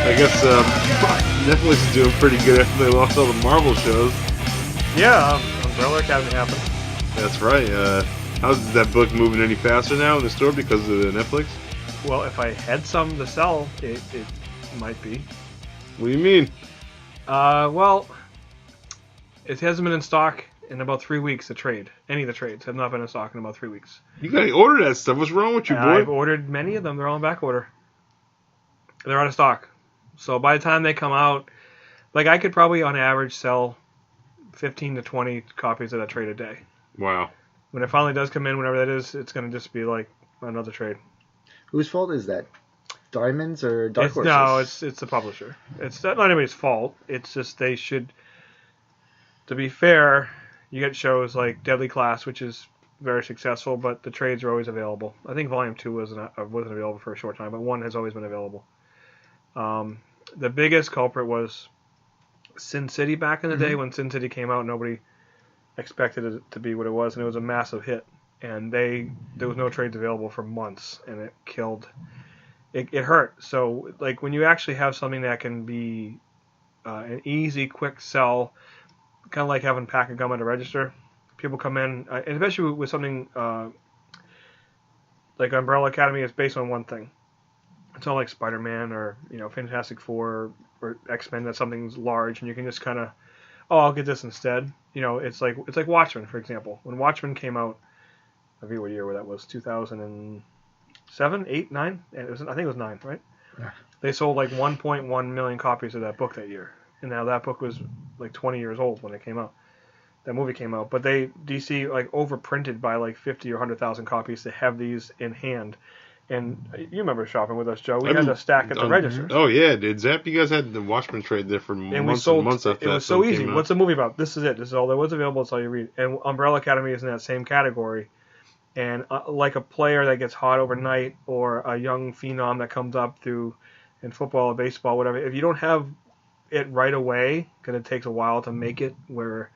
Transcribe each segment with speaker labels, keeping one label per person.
Speaker 1: I guess Netflix is doing pretty good after they lost all the Marvel shows.
Speaker 2: Yeah, Umbrella Academy happened.
Speaker 1: That's right. How's that book moving any faster now in the store because of the Netflix?
Speaker 2: Well, if I had some to sell, it might be.
Speaker 1: What do you mean?
Speaker 2: Well, it hasn't been in stock in about 3 weeks. The trade, any of the trades have not been in stock in about 3 weeks.
Speaker 1: You gotta order that stuff. What's wrong with you, boy?
Speaker 2: I've ordered many of them. They're all in back order. They're out of stock. So by the time they come out, like I could probably on average sell 15 to 20 copies of that trade a day.
Speaker 1: Wow.
Speaker 2: When it finally does come in, whenever that is, it's going to just be like another trade.
Speaker 3: Whose fault is that? Diamond's or Dark Horse's?
Speaker 2: No, it's the publisher. It's not anybody's fault. It's just they should. To be fair, you get shows like Deadly Class, which is very successful, but the trades are always available. I think Volume 2 wasn't available for a short time, but 1 has always been available. The biggest culprit was Sin City back in the day. When Sin City came out, nobody expected it to be what it was, and it was a massive hit. And there was no trades available for months, and it killed. It hurt. So like when you actually have something that can be an easy, quick sell, kind of like having a pack of gum at a register. People come in, and especially with something like Umbrella Academy, is based on one thing. It's not like Spider-Man or Fantastic Four or X-Men. That something's large, and you can just kind of, I'll get this instead. It's like Watchmen, for example. When Watchmen came out, I forget what year that was, 2007, 8, 9? I think it was 9, right?
Speaker 3: Yeah.
Speaker 2: They sold like 1.1 million copies of that book that year. And now that book was like 20 years old when it came out. That movie came out. But DC like overprinted by like 50 or 100,000 copies to have these in hand. And you remember shopping with us, Joe. We had to stack at the register.
Speaker 1: Oh, yeah, dude. Zapp, you guys had the Watchmen trade there for months and months after that.
Speaker 2: It was so easy. What's the movie about? This is it. This is all there was available. It's all you read. And Umbrella Academy is in that same category. And like a player that gets hot overnight or a young phenom that comes up in football or baseball, whatever, if you don't have it right away, because it takes a while to make it where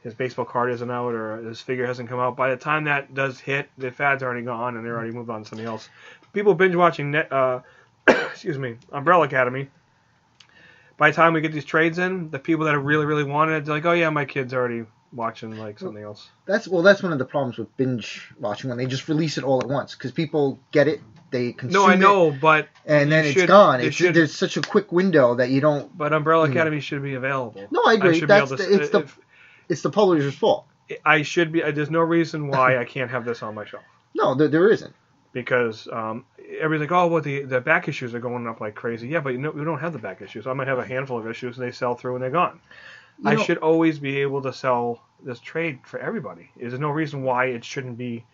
Speaker 2: his baseball card isn't out or his figure hasn't come out, by the time that does hit, the fad's already gone and they're already moved on to something else. People binge watching Umbrella Academy. By the time we get these trades in, the people that really, really wanted it, they're like, oh yeah, my kid's already watching like something else.
Speaker 3: That's one of the problems with binge watching when they just release it all at once, because people get it, they consume it.
Speaker 2: No, I know, but
Speaker 3: and then it's gone. There's such a quick window that you don't.
Speaker 2: But Umbrella Academy should be available.
Speaker 3: No, I agree. It's the publisher's fault.
Speaker 2: I should be. There's no reason why I can't have this on my shelf.
Speaker 3: No, there isn't.
Speaker 2: Because everybody's like, oh, well, the back issues are going up like crazy. Yeah, but we don't have the back issues. I might have a handful of issues, and they sell through and they're gone. I should always be able to sell this trade for everybody. There's no reason why it shouldn't be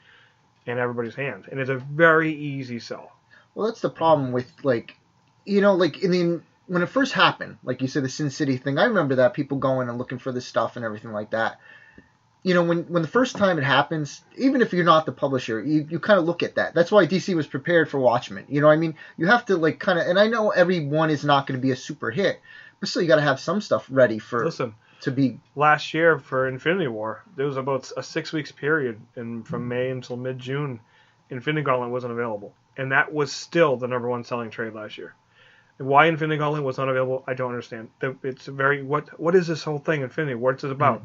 Speaker 2: in everybody's hands. And it's a very easy sell.
Speaker 3: Well, that's the problem with, when it first happened, like you said, the Sin City thing, I remember that, people going and looking for this stuff and everything like that. When the first time it happens, even if you're not the publisher, you kind of look at that. That's why DC was prepared for Watchmen. You have to and I know every one is not going to be a super hit, but still you got to have some stuff ready to be.
Speaker 2: Last year for Infinity War, there was about a 6 weeks period, and from May until mid-June, Infinity Gauntlet wasn't available. And that was still the number one selling trade last year. And why Infinity Gauntlet was not available, I don't understand. It's what is this whole thing, Infinity? What's it about?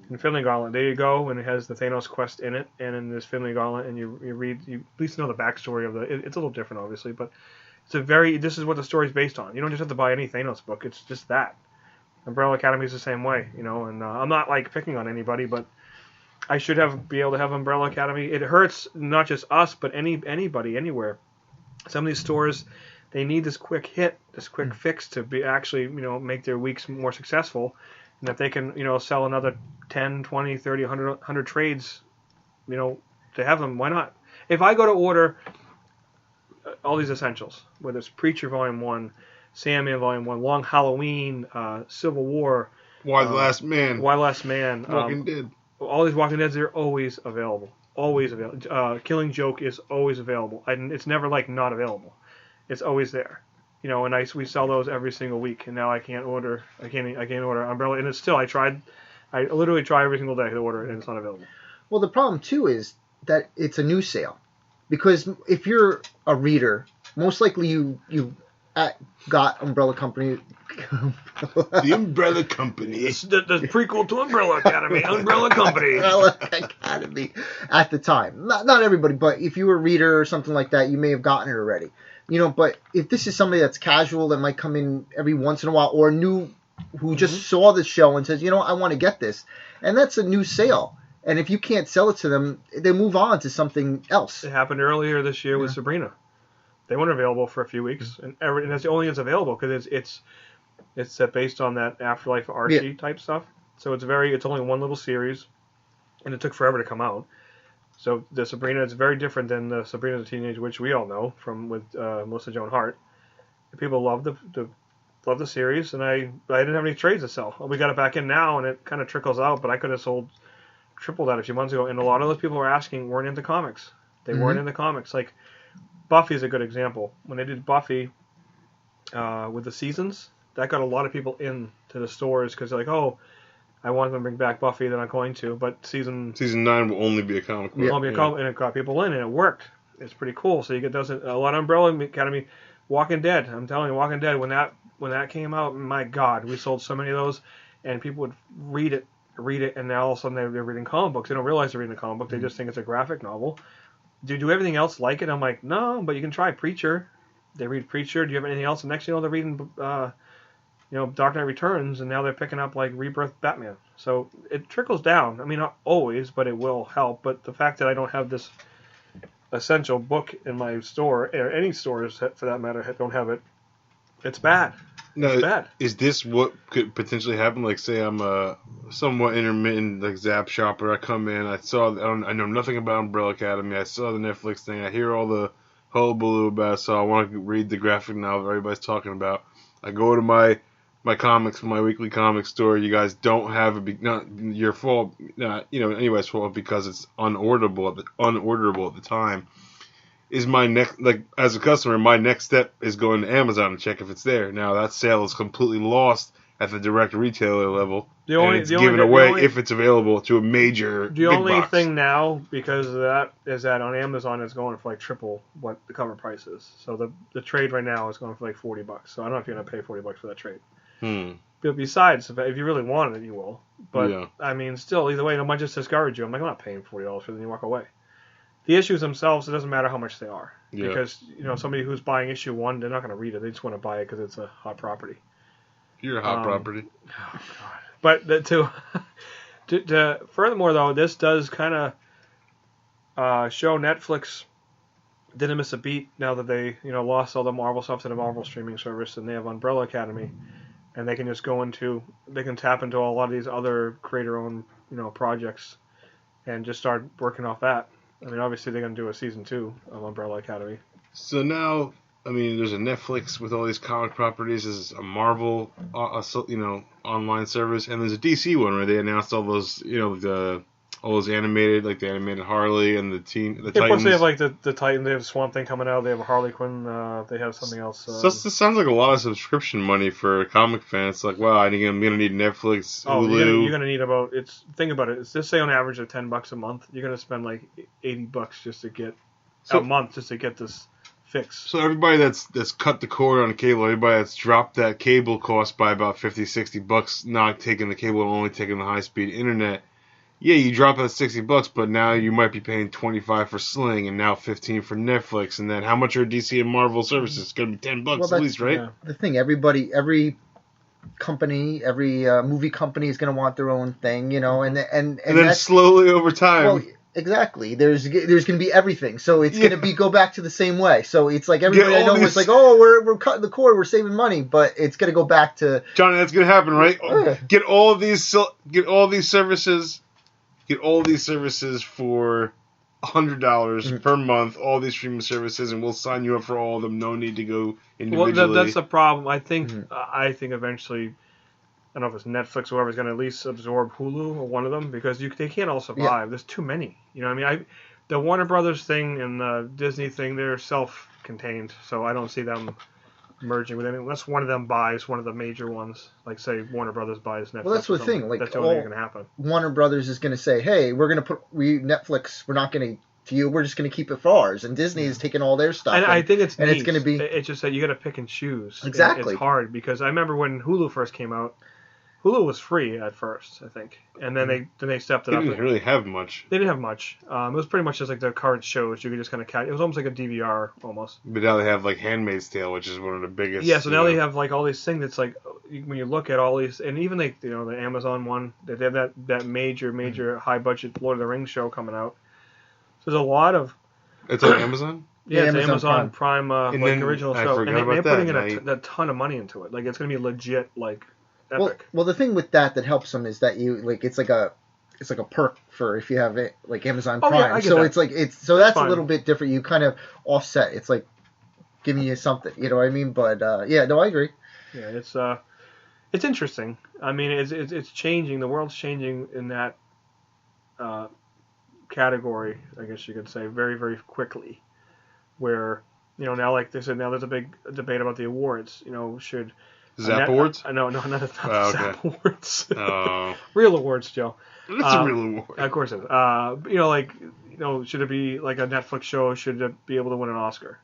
Speaker 2: Infinity Gauntlet, there you go, and it has the Thanos quest in it, and in this Infinity Gauntlet, and you read, you at least know the backstory of it's a little different, obviously, but this is what the story's based on. You don't just have to buy any Thanos book, it's just that. Umbrella Academy is the same way, and I'm not like picking on anybody, but I should be able to have Umbrella Academy. It hurts not just us, but anybody, anywhere. Some of these stores, they need this quick hit, this quick fix to be actually, make their weeks more successful. And if they can, sell another 10, 20, 30, 100 trades, to have them, why not? If I go to order all these essentials, whether it's Preacher Volume 1, Sandman Volume 1, Long Halloween, Civil War,
Speaker 1: Why the Last Man,
Speaker 2: Walking Dead, all these Walking Deads, they're always available. Always available. Killing Joke is always available. It's never like not available. It's always there. And we sell those every single week, and now I can't order Umbrella, and it's still, I literally try every single day to order it, and it's not available.
Speaker 3: Well, the problem too is that it's a new sale, because if you're a reader, most likely you got Umbrella Company.
Speaker 1: The Umbrella Company.
Speaker 2: It's the prequel to Umbrella Academy. Umbrella Company.
Speaker 3: Umbrella Academy at the time. Not everybody, but if you were a reader or something like that, you may have gotten it already. But if this is somebody that's casual that might come in every once in a while, or new who just saw the show and says, I want to get this, and that's a new sale. And if you can't sell it to them, they move on to something else.
Speaker 2: It happened earlier this year with Sabrina. They weren't available for a few weeks, and that's the only thing that's available because it's based on that Afterlife Archie type stuff. So it's only one little series, and it took forever to come out. So the Sabrina is very different than the Sabrina the Teenage Witch we all know with Melissa Joan Hart. People love the series, and I didn't have any trades to sell. We got it back in now, and it kind of trickles out, but I could have sold triple that a few months ago. And a lot of those people were asking weren't into comics. They weren't into comics. Like Buffy is a good example. When they did Buffy with the seasons, that got a lot of people into the stores because they're like, oh, I want them to bring back Buffy, they're not going to. But season 9
Speaker 1: will only be a comic book.
Speaker 2: Will be a comic, and it got people in, and it worked. It's pretty cool. So you get a lot of Umbrella Academy. Walking Dead, I'm telling you, Walking Dead, when that came out, my God, we sold so many of those, and people would read it, and now all of a sudden they're reading comic books. They don't realize they're reading a comic book. They just think it's a graphic novel. Do you do everything else like it? I'm like, no, but you can try Preacher. They read Preacher. Do you have anything else? And next thing you know, they're reading, Dark Knight Returns, and now they're picking up like Rebirth Batman. So it trickles down. I mean, not always, but it will help. But the fact that I don't have this essential book in my store, or any stores for that matter, don't have it, it's bad. It's bad.
Speaker 1: Is this what could potentially happen? Like, say I'm a somewhat intermittent like Zapp shopper. I come in, I know nothing about Umbrella Academy. I saw the Netflix thing. I hear all the hullabaloo about it, so I want to read the graphic novel everybody's talking about. I go to my comics, my weekly comic store. You guys don't have it. Not your fault. Not anybody's fault because it's unorderable at the time. Is my next, as a customer, my next step is going to Amazon and check if it's there. Now that sale is completely lost at the direct retailer level, and it's given away if it's available to a major.
Speaker 2: The only thing now, because of that, is that on Amazon it's going for like triple what the cover price is. So the trade right now is going for like $40. So I don't know if you're gonna pay $40 for that trade. But besides, if you really wanted it, you will. But I mean, still, either way, it might just discourage you. I'm like, I'm not paying $40 for it, then you walk away. The issues themselves, it doesn't matter how much they are. Yeah. Because, somebody who's buying issue 1, they're not going to read it. They just want to buy it because it's a hot property.
Speaker 1: You're a hot property.
Speaker 2: Oh, God. But to furthermore, though, this does kind of show Netflix didn't miss a beat now that they, lost all the Marvel stuff to the Marvel streaming service, and they have Umbrella Academy, and they can just they can tap into a lot of these other creator-owned, projects, and just start working off that. I mean, obviously they're going to do a season 2 of Umbrella Academy.
Speaker 1: So now, I mean, there's a Netflix with all these comic properties. There's a Marvel, online service, and there's a DC one where they announced all those, all those animated, like the animated Harley and the Titans.
Speaker 2: Plus they have like the Titan. They have Swamp Thing coming out. They have a Harley Quinn. They have something else.
Speaker 1: This sounds like a lot of subscription money for a comic fan. It's like, wow, I'm gonna need Netflix, Hulu.
Speaker 2: Oh, you're gonna need think about it. It's just say on average of $10 a month. You're gonna spend like $80 just to get a month just to get this fixed.
Speaker 1: So everybody that's cut the cord on cable, everybody that's dropped that cable cost by about $50-$60, not taking the cable and only taking the high speed internet. Yeah, you drop that $60, but now you might be paying $25 for Sling, and now $15 for Netflix, and then how much are DC and Marvel services? It's gonna be $10 at least, right?
Speaker 3: The thing, every company, every movie company is gonna want their own thing, and
Speaker 1: then slowly over time.
Speaker 3: Well, exactly. There's gonna be everything, so it's gonna go back to the same way. So it's like everybody I know is like, oh, we're cutting the cord, we're saving money, but it's gonna go back to
Speaker 1: Johnny. That's gonna happen, right? Get all these services. Get all these services for $100 per month, all these streaming services, and we'll sign you up for all of them. No need to go individually.
Speaker 2: Well, that's the problem. I think eventually, I don't know if it's Netflix or whoever is going to at least absorb Hulu or one of them, because they can't all survive. Yeah. There's too many. You know what I mean? The Warner Brothers thing and the Disney thing, they're self-contained, so I don't see them merging with anything unless one of them buys one of the major ones, like say Warner Brothers buys Netflix.
Speaker 3: Well, that's the thing. Like,
Speaker 2: that's the only thing going to happen.
Speaker 3: Warner Brothers is going to say, "Hey, we're going to put Netflix. We're not going to to you. We're just going to keep it for ours. And Disney is taking all their stuff.
Speaker 2: And I think it's
Speaker 3: and
Speaker 2: neat.
Speaker 3: it's going to be.
Speaker 2: It's just that you got to pick and choose.
Speaker 3: Exactly.
Speaker 2: It's hard because I remember when Hulu first came out. Hulu was free at first, I think, and then they stepped it up.
Speaker 1: They didn't really have much.
Speaker 2: They didn't have much. It was pretty much just like the current shows. You could just kind of catch. It was almost like a DVR almost.
Speaker 1: But now they have like Handmaid's Tale, which is one of the biggest.
Speaker 2: Yeah, so now they have like all these things that's like when you look at all these, and even like the Amazon one, they have that major high budget Lord of the Rings show coming out. So there's a lot of.
Speaker 1: It's on Amazon.
Speaker 2: Yeah, it's Amazon Prime original show, and they're putting in a ton of money into it. Like it's gonna be legit like. Epic.
Speaker 3: Well, the thing with that helps them is that you like it's like a perk for if you have it like Amazon Prime.
Speaker 2: Yeah,
Speaker 3: so
Speaker 2: that.
Speaker 3: That's fine. A little bit different. You kind of offset. It's like giving you something. You know what I mean? But yeah, no, I agree.
Speaker 2: Yeah, it's interesting. I mean, it's changing. The world's changing in that category, I guess you could say, very very quickly. Where now, like they said, now there's a big debate about the awards. Should
Speaker 1: Zapp Awards?
Speaker 2: No, not Zapp Awards.
Speaker 1: Oh.
Speaker 2: Real awards, Joe.
Speaker 1: It's a real award.
Speaker 2: Of course it is. Should it be like a Netflix show? Should it be able to win an Oscar?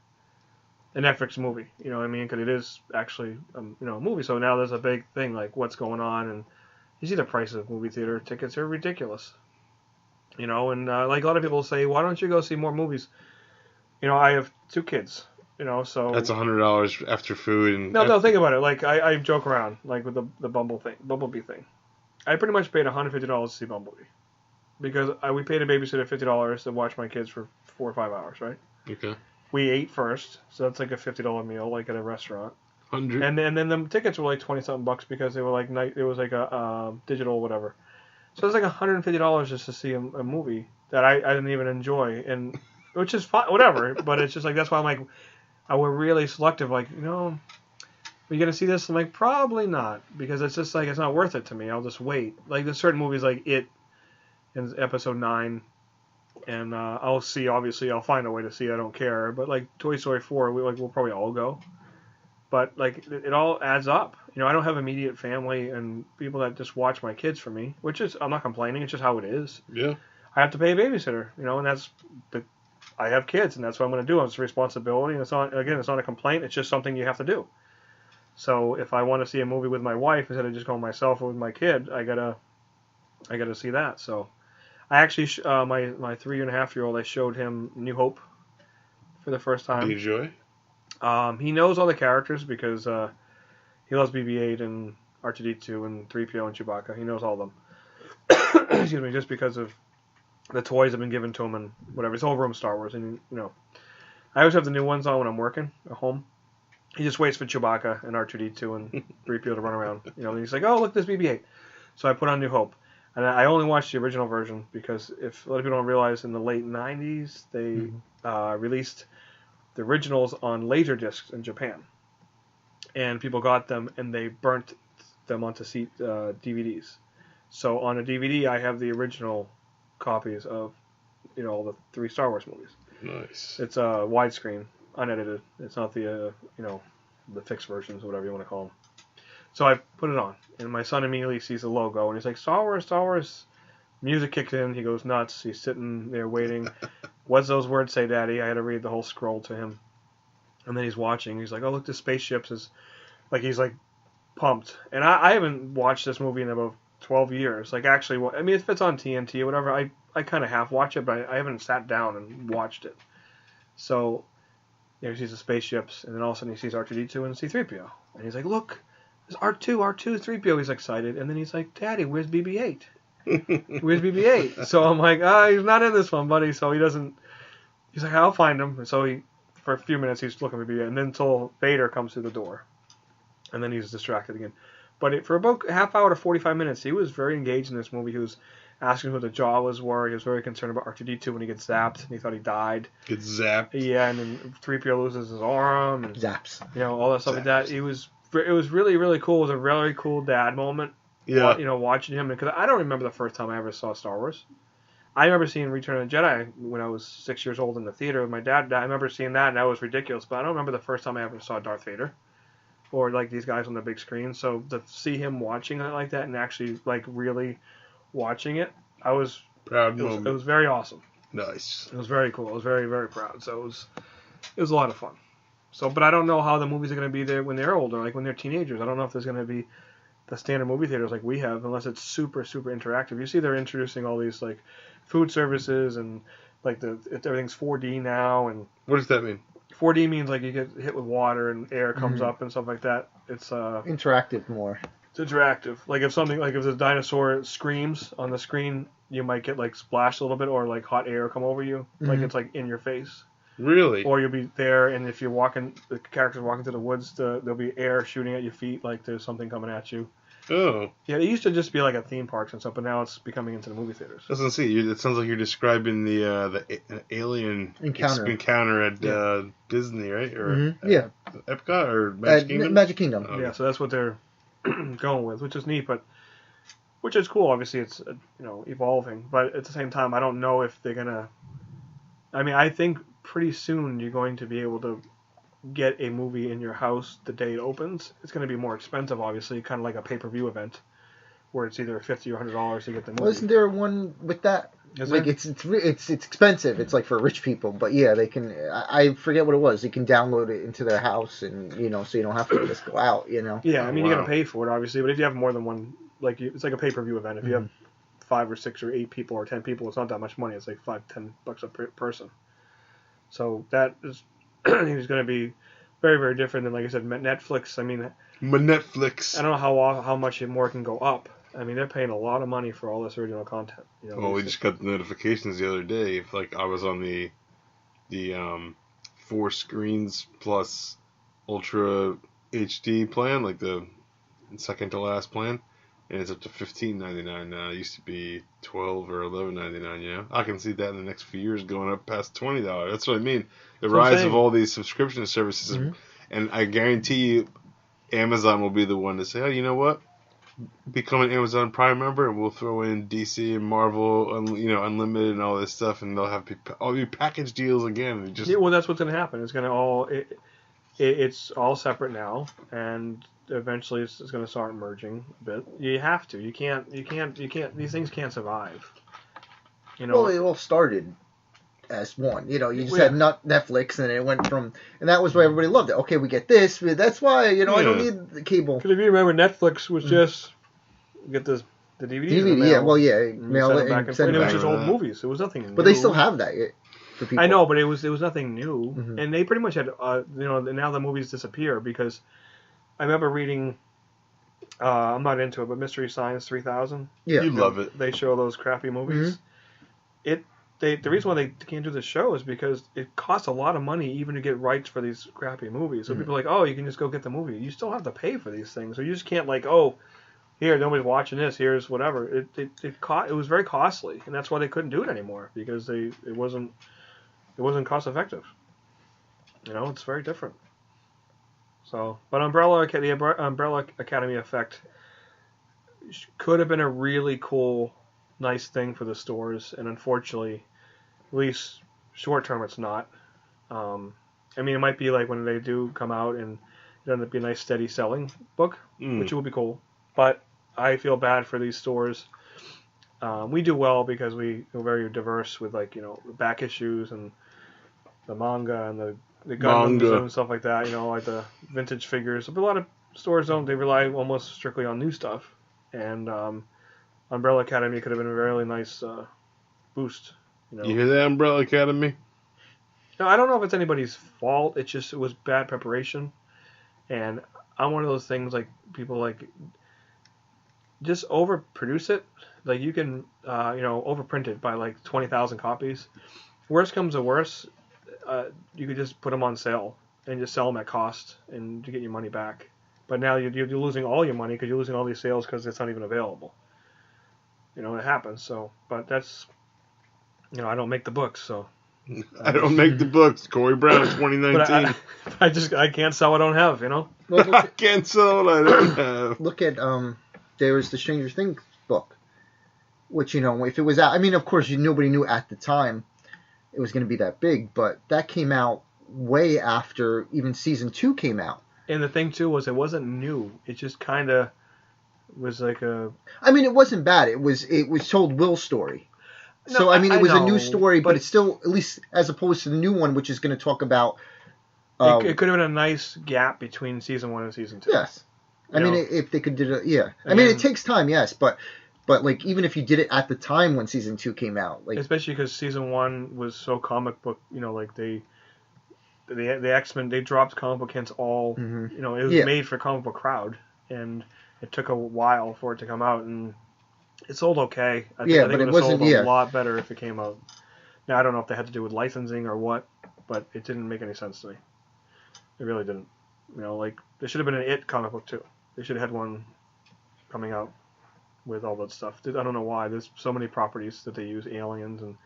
Speaker 2: A Netflix movie, you know what I mean? Because it is actually, a movie. So now there's a big thing, like what's going on, and you see the prices of movie theater tickets are ridiculous. And like a lot of people say, why don't you go see more movies? I have 2 kids. So
Speaker 1: that's $100 after food and.
Speaker 2: No, think about it. Like I joke around, like with the Bumblebee thing. I pretty much paid $150 to see Bumblebee, because we paid a babysitter $50 to watch my kids for 4 or 5 hours, right?
Speaker 1: Okay.
Speaker 2: We ate first, so that's like a $50 meal, like at a restaurant.
Speaker 1: 100.
Speaker 2: And then the tickets were like $20-something because they were like it was like a digital whatever. So it was like $150 just to see a movie that I didn't even enjoy, and which is fine, whatever. But it's just like that's why I'm like. We're really selective, like, are you going to see this? I'm like, probably not, because it's just like, it's not worth it to me. I'll just wait. Like, there's certain movies like It in episode 9, and I'll see, obviously, I'll find a way to see it, I don't care. But, like, Toy Story 4, we'll probably all go. But, like, it all adds up. I don't have immediate family and people that just watch my kids for me, which is, I'm not complaining, it's just how it is.
Speaker 1: Yeah.
Speaker 2: I have to pay a babysitter, and that's I have kids, and that's what I'm going to do. It's a responsibility, and it's not a complaint. It's just something you have to do. So if I want to see a movie with my wife instead of just going myself or with my kid, I gotta see that. So I actually my 3.5-year-old, I showed him New Hope for the first time.
Speaker 1: Did you enjoy?
Speaker 2: He knows all the characters because he loves BB-8 and R2-D2 and 3PO and Chewbacca. He knows all of them. Excuse me, just because of the toys have been given to him and whatever. It's all room Star Wars, and I always have the new ones on when I'm working at home. He just waits for Chewbacca and R2-D2 and 3PO to run around. And he's like, oh, look, there's BB-8. So I put on New Hope. And I only watched the original version because if a lot of people don't realize, in the late 90s, they released the originals on Laserdiscs in Japan. And people got them, and they burnt them onto DVDs. So on a DVD, I have the original copies of all the 3 Star Wars movies.
Speaker 1: Nice.
Speaker 2: It's widescreen, unedited. It's not the the fixed versions, whatever you want to call them. So I put it on, and my son immediately sees the logo, and he's like, Star Wars, Star Wars. Music kicks in. He goes nuts. He's sitting there waiting. What's those words say, Daddy? I had to read the whole scroll to him. And then he's watching. He's like, oh, look, the spaceships is like, he's like pumped. And I haven't watched this movie in about 12 years. Like, actually, I mean, if it's on TNT or whatever, I kind of half watch it, but I haven't sat down and watched it. So, he sees the spaceships, and then all of a sudden he sees R2-D2 and C-3PO. And he's like, look, there's R2, 3PO. He's excited. And then he's like, Daddy, where's BB-8? Where's BB-8? So I'm like, he's not in this one, buddy. So he's like, I'll find him. And so for a few minutes, he's looking for BB-8. And then until Vader comes through the door. And then he's distracted again. But for about a half hour to 45 minutes, he was very engaged in this movie. He was asking who the Jawas were. He was very concerned about R2-D2 when he gets zapped, and he thought he died.
Speaker 1: Gets zapped.
Speaker 2: Yeah, and then 3PO loses his arm. And,
Speaker 3: Zaps.
Speaker 2: All that stuff like that. It was really, really cool. It was a really cool dad moment.
Speaker 1: Yeah.
Speaker 2: Watching him. Because I don't remember the first time I ever saw Star Wars. I remember seeing Return of the Jedi when I was 6 years old in the theater with my dad. I remember seeing that, and that was ridiculous. But I don't remember the first time I ever saw Darth Vader. Or like these guys on the big screen. So to see him watching it like that and actually like really watching it, I was
Speaker 1: proud
Speaker 2: moment.
Speaker 1: It
Speaker 2: was very awesome.
Speaker 1: Nice.
Speaker 2: It was very cool. I was very, very proud. So it was a lot of fun. So, but I don't know how the movies are going to be there when they're older, like when they're teenagers. I don't know if there's going to be the standard movie theaters like we have, unless it's super, super interactive. You see they're introducing all these like food services and like everything's 4D now. And
Speaker 1: what does that mean?
Speaker 2: 4D means like you get hit with water and air comes up and stuff like that. It's
Speaker 3: interactive more.
Speaker 2: It's interactive. Like if the dinosaur screams on the screen, you might get like splashed a little bit or like hot air come over you. Like it's like in your face.
Speaker 1: Really?
Speaker 2: Or you'll be there, and if you're walking, the character's walking through the woods, there'll be air shooting at your feet, like there's something coming at you.
Speaker 1: Oh.
Speaker 2: Yeah, it used to just be like at theme parks and stuff, but now it's becoming into the movie theaters.
Speaker 1: I was gonna say, it sounds like you're describing the alien encounter at Disney, right? Or Epcot or Magic Kingdom?
Speaker 3: Magic Kingdom.
Speaker 1: Oh,
Speaker 2: yeah, so that's what they're going with, which is neat, but which is cool. Obviously, it's evolving, but at the same time, I don't know if they're gonna. I mean, I think pretty soon you're going to be able to get a movie in your house the day it opens. It's going to be more expensive, obviously, kind of like a pay-per-view event, where it's either $50 or $100 to get the movie.
Speaker 3: Well, isn't there one with that? Like it's expensive. It's like for rich people, but yeah, they can. I forget what it was. They can download it into their house, and so you don't have to just go out.
Speaker 2: Yeah, I mean you got to pay for it, obviously, but if you have more than one, it's like a pay-per-view event. If you have 5 or 6 or 8 people or 10 people, it's not that much money. It's like $5-10 a person. So that is, I think, is going to be very, very different than, like I said, Netflix. I mean,
Speaker 1: Netflix.
Speaker 2: I don't know how much more can go up. I mean, they're paying a lot of money for all this original content.
Speaker 1: Well, we just got the notifications the other day. If I was on the 4 screens plus Ultra HD plan, like the second to last plan. And it's up to $15.99 now. It used to be $12 or $11.99. I can see that in the next few years going up past $20. That's what I mean. The rise of all these subscription services, and I guarantee you, Amazon will be the one to say, "Oh, you know what? Become an Amazon Prime member, and we'll throw in DC and Marvel, Unlimited and all this stuff, and they'll have all your package deals again."
Speaker 2: Well, that's what's going to happen. It's going to it's all separate now, and eventually it's going to start merging a bit. You have to. You can't. These things can't survive.
Speaker 3: Well, it all started as one. You just had Netflix, and it went from, and that was why everybody loved it. Okay, we get this. That's why I don't need the cable.
Speaker 2: Because if you remember, Netflix was just get the DVDs.
Speaker 3: Mail it and send it back.
Speaker 2: And it was just old movies. It was nothing new.
Speaker 3: But they still have that. For people.
Speaker 2: I know, but it was nothing new, and they pretty much had now the movies disappear because I remember reading. I'm not into it, but Mystery Science 3000.
Speaker 1: Yeah, you love it.
Speaker 2: They show those crappy movies. The reason why they can't do the show is because it costs a lot of money even to get rights for these crappy movies. So people are like, oh, you can just go get the movie. You still have to pay for these things, so you just can't here, nobody's watching this. Here's whatever. It was very costly, and that's why they couldn't do it anymore because it wasn't cost effective. It's very different. So, but the Umbrella Academy effect could have been a really cool, nice thing for the stores, and unfortunately, at least short term, it's not. I mean, it might be like when they do come out and it ends up being a nice, steady selling book, which will be cool. But I feel bad for these stores. We do well because we're very diverse with back issues and the manga and the Gundams and stuff like that. Like the vintage figures. But a lot of stores don't. They rely almost strictly on new stuff. And Umbrella Academy could have been a really nice boost.
Speaker 1: You hear that, Umbrella Academy?
Speaker 2: No, I don't know if it's anybody's fault. It was bad preparation. And I'm one of those things people just overproduce it. Like you can, overprint it by 20,000 copies. Worst comes to worst, you could just put them on sale and just sell them at cost and to get your money back. But now you're losing all your money because you're losing all these sales because it's not even available. It happens. So, but that's, I don't make the books, so.
Speaker 3: I don't make the books. Corry Brown, 2019.
Speaker 2: But I can't sell what I don't have,
Speaker 3: Well, I can't sell what I don't have. Look at there was the Stranger Things book, which if it was out, I mean, of course, nobody knew at the time it was going to be that big, but that came out way after even season 2 came out.
Speaker 2: And the thing too was it wasn't new. It just kind of was like a.
Speaker 3: I mean, it wasn't bad. It was told Will's story. So,
Speaker 2: No,
Speaker 3: I mean, it was a
Speaker 2: know,
Speaker 3: new story, but it's still, at least as opposed to the new one, which is going to talk about...
Speaker 2: it could have been a nice gap between season 1 and season 2.
Speaker 3: Yes. I
Speaker 2: You
Speaker 3: mean,
Speaker 2: know?
Speaker 3: if they could do it, yeah. I mean, it takes time, yes, but like, even if you did it at the time when season 2 came out, like...
Speaker 2: Especially because season 1 was so comic book, like the X-Men, they dropped comic book hints all, it was made for comic book crowd, and it took a while for it to come out, and it sold okay. I think
Speaker 3: but
Speaker 2: it
Speaker 3: it
Speaker 2: would have sold
Speaker 3: wasn't,
Speaker 2: a lot better if it came out. Now, I don't know if they had to do with licensing or what, but it didn't make any sense to me. It really didn't. Like, there should have been an It comic book, too. They should have had one coming out with all that stuff. I don't know why. There's so many properties that they use, aliens and,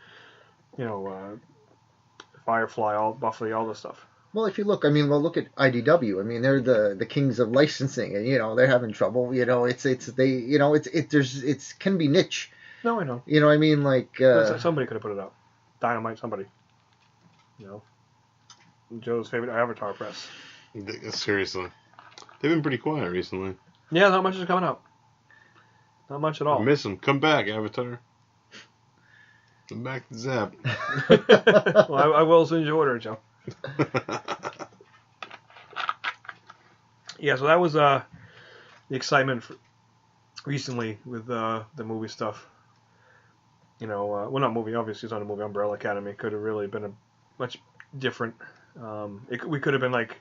Speaker 2: Firefly, Buffy, all this stuff.
Speaker 3: Well, if you look, look at IDW. I mean, they're the kings of licensing, and they're having trouble. It can be niche.
Speaker 2: No, I know.
Speaker 3: I mean, like
Speaker 2: somebody could have put it out. Dynamite, somebody. Joe's favorite Avatar press.
Speaker 1: Seriously, they've been pretty quiet recently.
Speaker 2: Yeah, not much is coming out. Not much at all.
Speaker 1: I miss them. Come back, Avatar. Come back to Zapp.
Speaker 2: Well, I will as soon as you order it, Joe. Yeah, so that was the excitement recently with the movie stuff. Well, not movie, obviously it's not a movie. Umbrella Academy could have really been a much different. We could have been like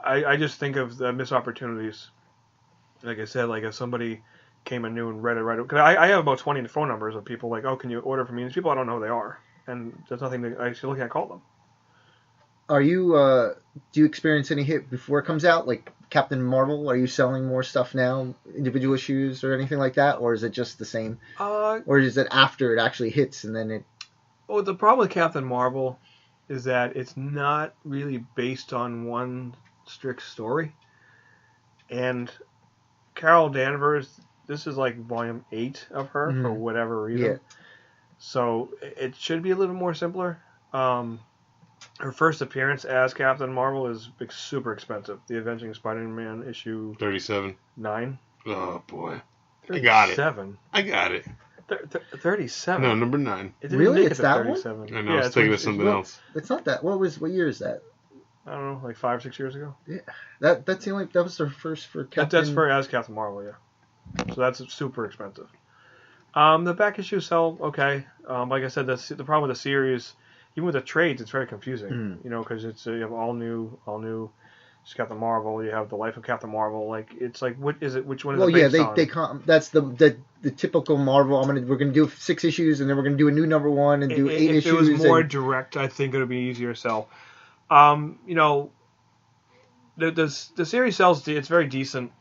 Speaker 2: I just think of the missed opportunities. Like I said, like if somebody came in new and read it right, because I have about 20 phone numbers of people like, oh, can you order for me? And people I don't know who they are, and there's nothing that I still can't call them.
Speaker 3: Are you do you experience any hit before it comes out, like Captain Marvel? Are you selling more stuff now, individual issues or anything like that, or is it just the same? Or is it after it actually hits and then it?
Speaker 2: Well, the problem with Captain Marvel is that it's not really based on one strict story, and Carol Danvers, this is like volume 8 of her for whatever reason. Yeah. So it should be a little more simpler. Her first appearance as Captain Marvel is super expensive. The Avenging Spider-Man issue
Speaker 1: 37.
Speaker 2: 9.
Speaker 1: Oh boy,
Speaker 2: 37.
Speaker 1: I got it.
Speaker 2: 37.
Speaker 1: No, number 9.
Speaker 2: It didn't
Speaker 3: really,
Speaker 2: make
Speaker 3: it's
Speaker 2: it to
Speaker 3: that
Speaker 2: 37.
Speaker 3: one?
Speaker 1: I know. I was thinking of something else.
Speaker 3: It's not that. What year is that?
Speaker 2: I don't know, like 5-6 years ago.
Speaker 3: Yeah, that's the only. That was their first for Captain.
Speaker 2: That's for as Captain Marvel, yeah. So that's super expensive. The back issues sell okay. Like I said, the problem with the series, even with the trades, it's very confusing. Because it's you have all new. It's Captain Marvel. You have the Life of Captain Marvel. Like it's like what is it? Which one is it based on?
Speaker 3: They can't. That's the typical Marvel. We're gonna do 6 issues and then we're gonna do a new number 1 and do 8 issues.
Speaker 2: If it was more direct, I think it would be easier to sell. The series sells. It's very decent.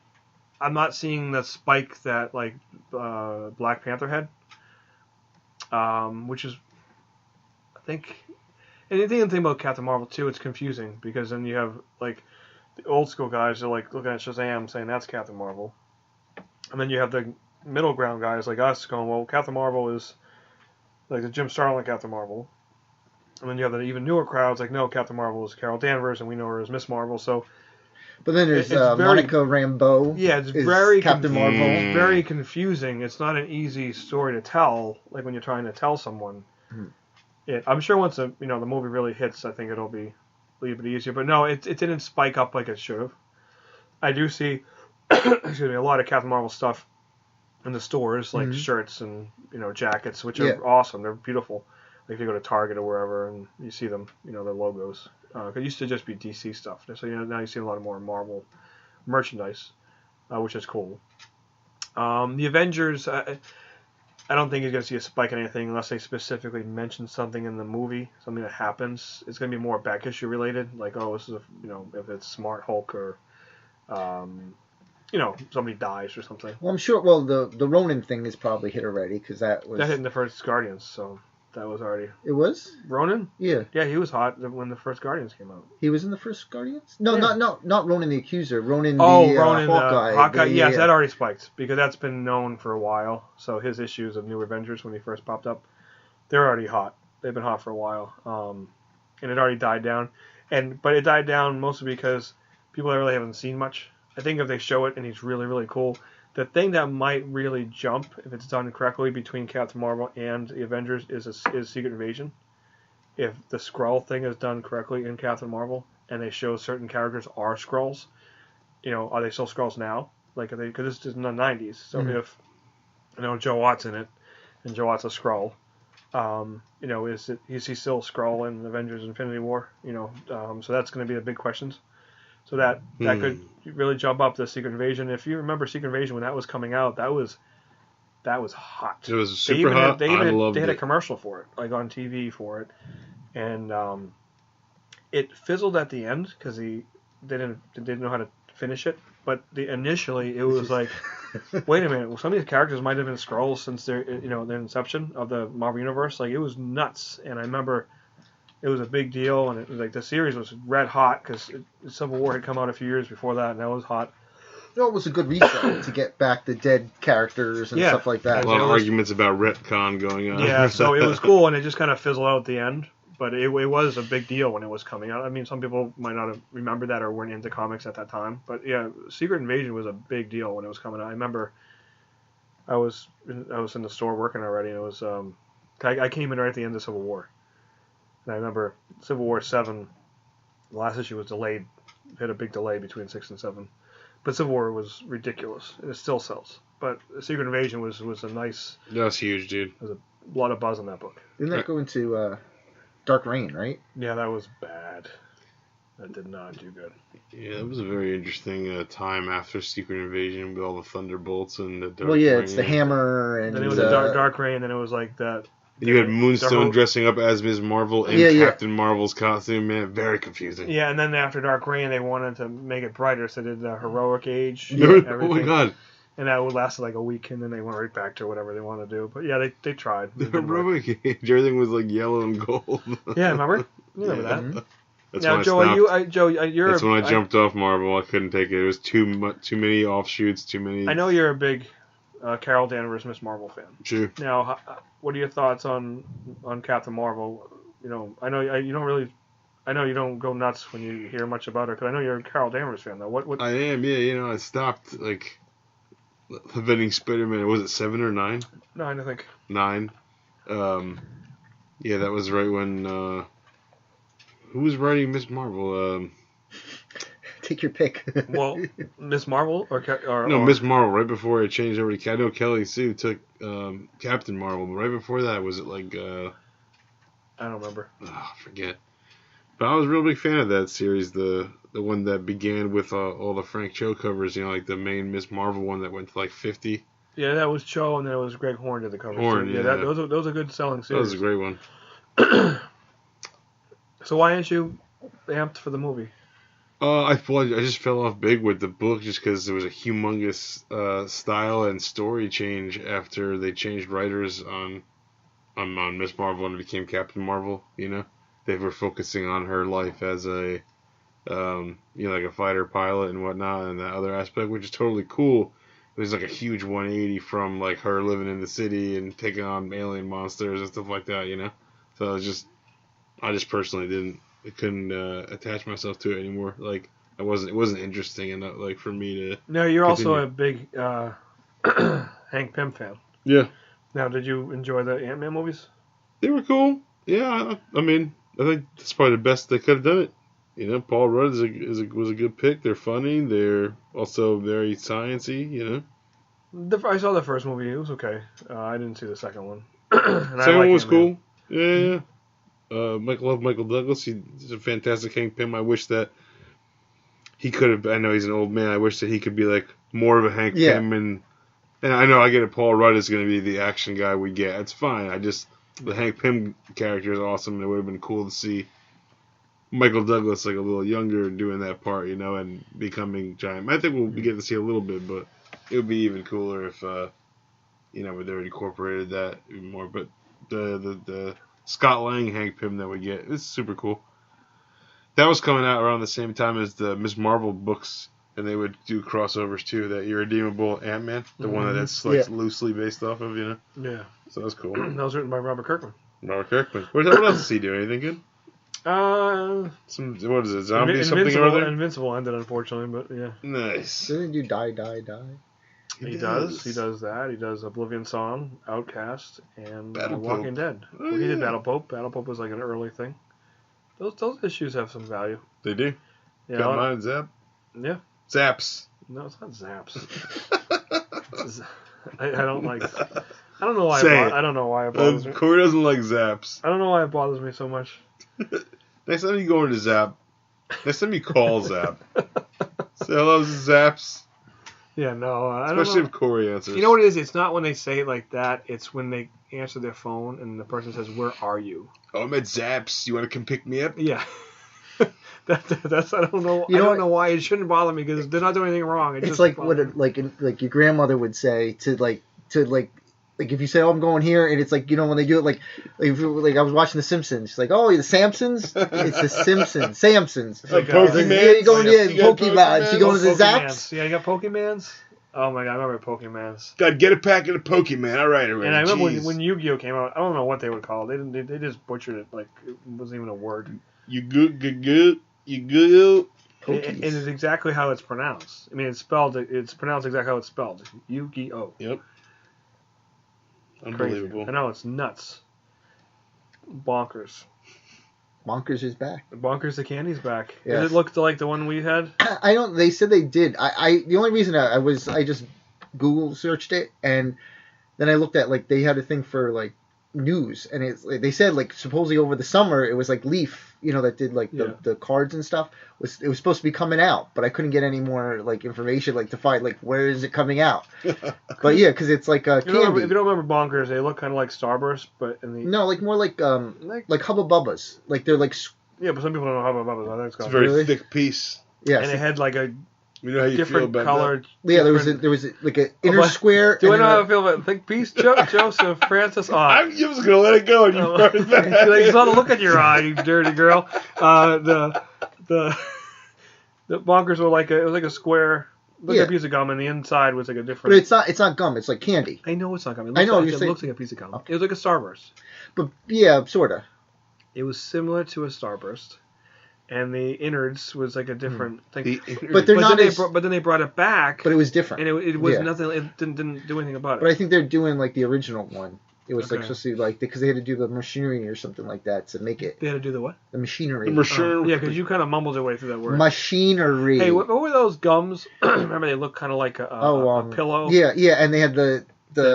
Speaker 2: I'm not seeing the spike that like Black Panther had, which is, I think. And the thing about Captain Marvel too, it's confusing because then you have like the old school guys are like looking at Shazam saying that's Captain Marvel, and then you have the middle ground guys like us going, well, Captain Marvel is like the Jim Starlin Captain Marvel, and then you have the even newer crowds like, no, Captain Marvel is Carol Danvers and we know her as Miss Marvel. So,
Speaker 3: but then there's Monica Rambeau.
Speaker 2: Yeah, it's very
Speaker 3: Captain Marvel.
Speaker 2: It's very confusing. It's not an easy story to tell, like when you're trying to tell someone. I'm sure once the movie really hits, I think it'll be a little bit easier. But no, it didn't spike up like it should have. I do see, excuse me, a lot of Captain Marvel stuff in the stores, like shirts and jackets, which are awesome. They're beautiful. Like if you go to Target or wherever and you see them, their logos. It used to just be DC stuff, so now you see a lot more Marvel merchandise, which is cool. The Avengers. I don't think you're going to see a spike in anything unless they specifically mention something in the movie, something that happens. It's going to be more back issue related, like, oh, this is if it's Smart Hulk or, somebody dies or something.
Speaker 3: Well, I'm sure. Well, the Ronin thing is probably hit already because that
Speaker 2: hit in the first Guardians, so that was already.
Speaker 3: It was
Speaker 2: Ronin.
Speaker 3: Yeah.
Speaker 2: Yeah, he was hot when the first Guardians came out.
Speaker 3: He was in the first Guardians? No,
Speaker 2: yeah.
Speaker 3: not Ronin the Accuser. Ronin
Speaker 2: Ronin
Speaker 3: Hawkeye.
Speaker 2: Hawkeye. Yes, that already spiked because that's been known for a while. So his issues of New Avengers when he first popped up, they're already hot. They've been hot for a while, and it already died down. But it died down mostly because people really haven't seen much. I think if they show it and he's really, really cool, The thing that might really jump, if it's done correctly, between Captain Marvel and the Avengers is Secret Invasion. If the Skrull thing is done correctly in Captain Marvel, and they show certain characters are Skrulls, are they still Skrulls now? Like, are they? Because this is in the 90s. So if Joe Watt's in it, and Joe Watt's a Skrull, is he still a Skrull in Avengers Infinity War? So that's going to be the big questions. So that could really jump up the Secret Invasion. If you remember Secret Invasion when that was coming out, that was hot.
Speaker 1: It was super hot.
Speaker 2: They had a commercial for it, like on TV for it, and it fizzled at the end because they didn't know how to finish it. But initially it was like, wait a minute, some of these characters might have been Skrulls since their inception of the Marvel Universe. Like, it was nuts, and I remember it was a big deal, and the series was red hot because Civil War had come out a few years before that, and that was hot.
Speaker 3: It was a good reset to get back the dead characters and stuff like that.
Speaker 1: A lot of arguments about retcon going on.
Speaker 2: Yeah, so it was cool, and it just kind of fizzled out at the end. But it was a big deal when it was coming out. I mean, some people might not have remembered that or weren't into comics at that time. But yeah, Secret Invasion was a big deal when it was coming out. I remember I was in the store working already, and it was I came in right at the end of Civil War. And I remember Civil War 7, the last issue was delayed. It had a big delay between 6 and 7. But Civil War was ridiculous. It still sells. But Secret Invasion was a nice...
Speaker 1: That was huge, dude.
Speaker 2: There was a lot of buzz on that book.
Speaker 3: Didn't that go into Dark Reign, right?
Speaker 2: Yeah, that was bad. That did not do good.
Speaker 1: Yeah, it was a very interesting time after Secret Invasion with all the Thunderbolts and the Dark
Speaker 3: Reign.
Speaker 1: It's
Speaker 3: the Hammer and...
Speaker 2: Then it was the Dark Reign, and then it was like that...
Speaker 1: You had Moonstone dressing up as Ms. Marvel in Captain Marvel's costume, man. Very confusing.
Speaker 2: Yeah, and then after Dark Reign, they wanted to make it brighter, so they did the Heroic Age.
Speaker 1: Oh my god.
Speaker 2: And that lasted like a week, and then they went right back to whatever they wanted to do. But yeah, they tried.
Speaker 1: The Heroic Age, everything was like yellow and gold.
Speaker 2: Yeah, remember? You remember that.
Speaker 1: That's
Speaker 2: now,
Speaker 1: when
Speaker 2: Joe, you're...
Speaker 1: That's when I jumped off Marvel. I couldn't take it. It was too many offshoots, too many...
Speaker 2: I know you're a big Carol Danvers Miss Marvel fan.
Speaker 1: True.
Speaker 2: Now, what are your thoughts on Captain Marvel? I know you don't really... I know you don't go nuts when you hear much about her, because I know you're a Carol Danvers fan, though. What?
Speaker 1: I am, yeah. I stopped, like... Avenging Spider-Man, was it 7 or 9?
Speaker 2: 9, I think.
Speaker 1: 9. Yeah, that was right when, who was writing Miss Marvel?
Speaker 3: Take your pick.
Speaker 2: Well, Miss Marvel or
Speaker 1: Miss Marvel, right before it changed over to, I know Kelly Sue took, Captain Marvel, but right before that, was it like,
Speaker 2: I don't remember.
Speaker 1: I forget. But I was a real big fan of that series, the one that began with all the Frank Cho covers, like the main Miss Marvel one that went to like 50.
Speaker 2: Yeah, that was Cho, and then it was Greg Horn did the covers.
Speaker 1: Horn, yeah.
Speaker 2: Those are good selling series.
Speaker 1: That was a great one.
Speaker 2: So why aren't you amped for the movie?
Speaker 1: I just fell off big with the book just because it was a humongous style and story change after they changed writers on Miss Marvel and it became Captain Marvel, They were focusing on her life as a, like a fighter pilot and whatnot, and that other aspect, which is totally cool. It was like a huge 180 from like her living in the city and taking on alien monsters and stuff like that, So I just personally couldn't attach myself to it anymore. Like it wasn't interesting enough, like for me to.
Speaker 2: No, you're continue. Also a big Hank Pym fan.
Speaker 1: Yeah.
Speaker 2: Now, did you enjoy the Ant-Man movies?
Speaker 1: They were cool. Yeah, I mean, I think that's probably the best they could have done it. Paul Rudd was a good pick. They're funny. They're also very sciencey.
Speaker 2: I saw the first movie. It was okay. I didn't see the second one.
Speaker 1: Second one was cool. Yeah. Michael Douglas. He's a fantastic Hank Pym. I wish that he could have. I know he's an old man. I wish that he could be like more of a Hank Pym. And I know I get it. Paul Rudd is going to be the action guy we get. It's fine. The Hank Pym character is awesome. It would have been cool to see Michael Douglas like a little younger doing that part, and becoming giant. I think we'll be getting to see a little bit, but it would be even cooler if, they would incorporated that even more. But the Scott Lang Hank Pym that we get is super cool. That was coming out around the same time as the Miss Marvel books, and they would do crossovers too. That Irredeemable Ant-Man, the one that's like loosely based off of,
Speaker 2: Yeah.
Speaker 1: So that was cool.
Speaker 2: That was written by Robert Kirkman.
Speaker 1: What else does he do? Anything good? What is it? Zombie something or other?
Speaker 2: Invincible ended, unfortunately, but yeah.
Speaker 1: Nice.
Speaker 3: Didn't you die?
Speaker 2: He does that. He does Oblivion Song, Outcast, and
Speaker 1: Battle
Speaker 2: Walking
Speaker 1: Pope.
Speaker 2: Dead.
Speaker 1: Oh,
Speaker 2: He did
Speaker 1: yeah.
Speaker 2: Battle Pope. Battle Pope was like an early thing. Those issues have some value.
Speaker 1: They do.
Speaker 2: Yeah,
Speaker 1: Got mine, Zapp.
Speaker 2: Yeah.
Speaker 1: Zaps.
Speaker 2: No, it's not Zaps. I don't like. I don't know why.
Speaker 1: Say it.
Speaker 2: I don't know why it bothers me.
Speaker 1: Corey doesn't like Zaps.
Speaker 2: I don't know why it bothers me so much.
Speaker 1: Next time you go into Zapp, next time you call Zapp, say hello, Zaps.
Speaker 2: Yeah, no, I don't
Speaker 1: Especially
Speaker 2: know.
Speaker 1: if Corey answers.
Speaker 2: You know what it is? It's not when they say it like that. It's when they answer their phone and the person says, "Where are you?"
Speaker 1: Oh, I'm at Zaps. You want to come pick me up?
Speaker 2: Yeah. That's I don't know.
Speaker 3: You know
Speaker 2: I don't
Speaker 3: what?
Speaker 2: know why it shouldn't bother me because they're not doing anything wrong.
Speaker 3: It's like what like your grandmother would say to if you say, "Oh, I'm going here," and it's like, you know, when they do it like I was watching The Simpsons. She's like, "Oh, the Samsons?" It's the Simpsons. Samsons.
Speaker 1: Like
Speaker 2: Okay.
Speaker 1: Pokemon.
Speaker 3: Yeah, you going
Speaker 1: You got
Speaker 3: Pokemon. She going to the Zaps.
Speaker 2: Yeah, you got Pokemans. Oh my god, I remember Pokemans.
Speaker 1: God, get a packet of Pokemon. All right, already.
Speaker 2: And I remember
Speaker 1: Jeez.
Speaker 2: when Yu-Gi-Oh came out. I don't know what they would call it. They just butchered it like it wasn't even a word.
Speaker 1: You good. You good.
Speaker 2: And it's exactly how it's pronounced. I mean, it's pronounced exactly how it's spelled. Yu-Gi-Oh.
Speaker 1: Yep.
Speaker 2: Crazy.
Speaker 1: Unbelievable.
Speaker 2: I know, it's nuts. Bonkers.
Speaker 3: Bonkers is back.
Speaker 2: Bonkers the Candy's back.
Speaker 3: Yes.
Speaker 2: Does it look like the one we had?
Speaker 3: I don't. They said they did. The only reason I just Google searched it, and then I looked at like they had a thing for like news, and they said like supposedly over the summer it was like Leaf, you know, that did like the cards and stuff. It was supposed to be coming out, but I couldn't get any more like information like to find like where is it coming out. But yeah, because it's like candy.
Speaker 2: If you don't remember Bonkers, they look kind of like Starburst, but in the
Speaker 3: No, like more like Hubba Bubbas. Like they're like
Speaker 2: yeah, but some people don't know how about I think
Speaker 1: It's a very
Speaker 3: Really?
Speaker 1: thick piece.
Speaker 3: yes.
Speaker 2: and it had like a
Speaker 1: You know how you feel
Speaker 2: different
Speaker 1: about
Speaker 2: color.
Speaker 3: Yeah, there was like an inner
Speaker 2: what?
Speaker 3: square.
Speaker 2: Do I
Speaker 3: and
Speaker 2: know
Speaker 3: then
Speaker 2: how I feel about thick piece, Joseph Francis?
Speaker 1: that? I'm just gonna let it go. And you brought it back.
Speaker 2: I saw the look in your eye, you dirty girl. The Bonkers were like it was like a square, like a piece of gum, and the inside was like a different.
Speaker 3: But it's not gum. It's like candy.
Speaker 2: I know it's not gum. It
Speaker 3: I
Speaker 2: looks
Speaker 3: know,
Speaker 2: like,
Speaker 3: you're
Speaker 2: it
Speaker 3: saying-
Speaker 2: looks like a piece of gum.
Speaker 3: Okay.
Speaker 2: It was like a Starburst.
Speaker 3: But yeah, sorta.
Speaker 2: It was similar to a Starburst, and the innards was like a different thing.
Speaker 3: But they're not as.
Speaker 2: But then they brought it back,
Speaker 3: But it was different.
Speaker 2: and it was
Speaker 3: Yeah.
Speaker 2: nothing. It didn't do anything about it.
Speaker 3: But I think they're doing like the original one. It was like
Speaker 2: Okay.
Speaker 3: supposed to be like because they had to do the machinery or something like that to make it
Speaker 2: They had to do the what?
Speaker 3: the machinery.
Speaker 2: Yeah, because you kind of mumbled your way through that word.
Speaker 3: Machinery.
Speaker 2: Hey, what were those gums? Remember, they look kind of like a pillow.
Speaker 3: Yeah, and they had the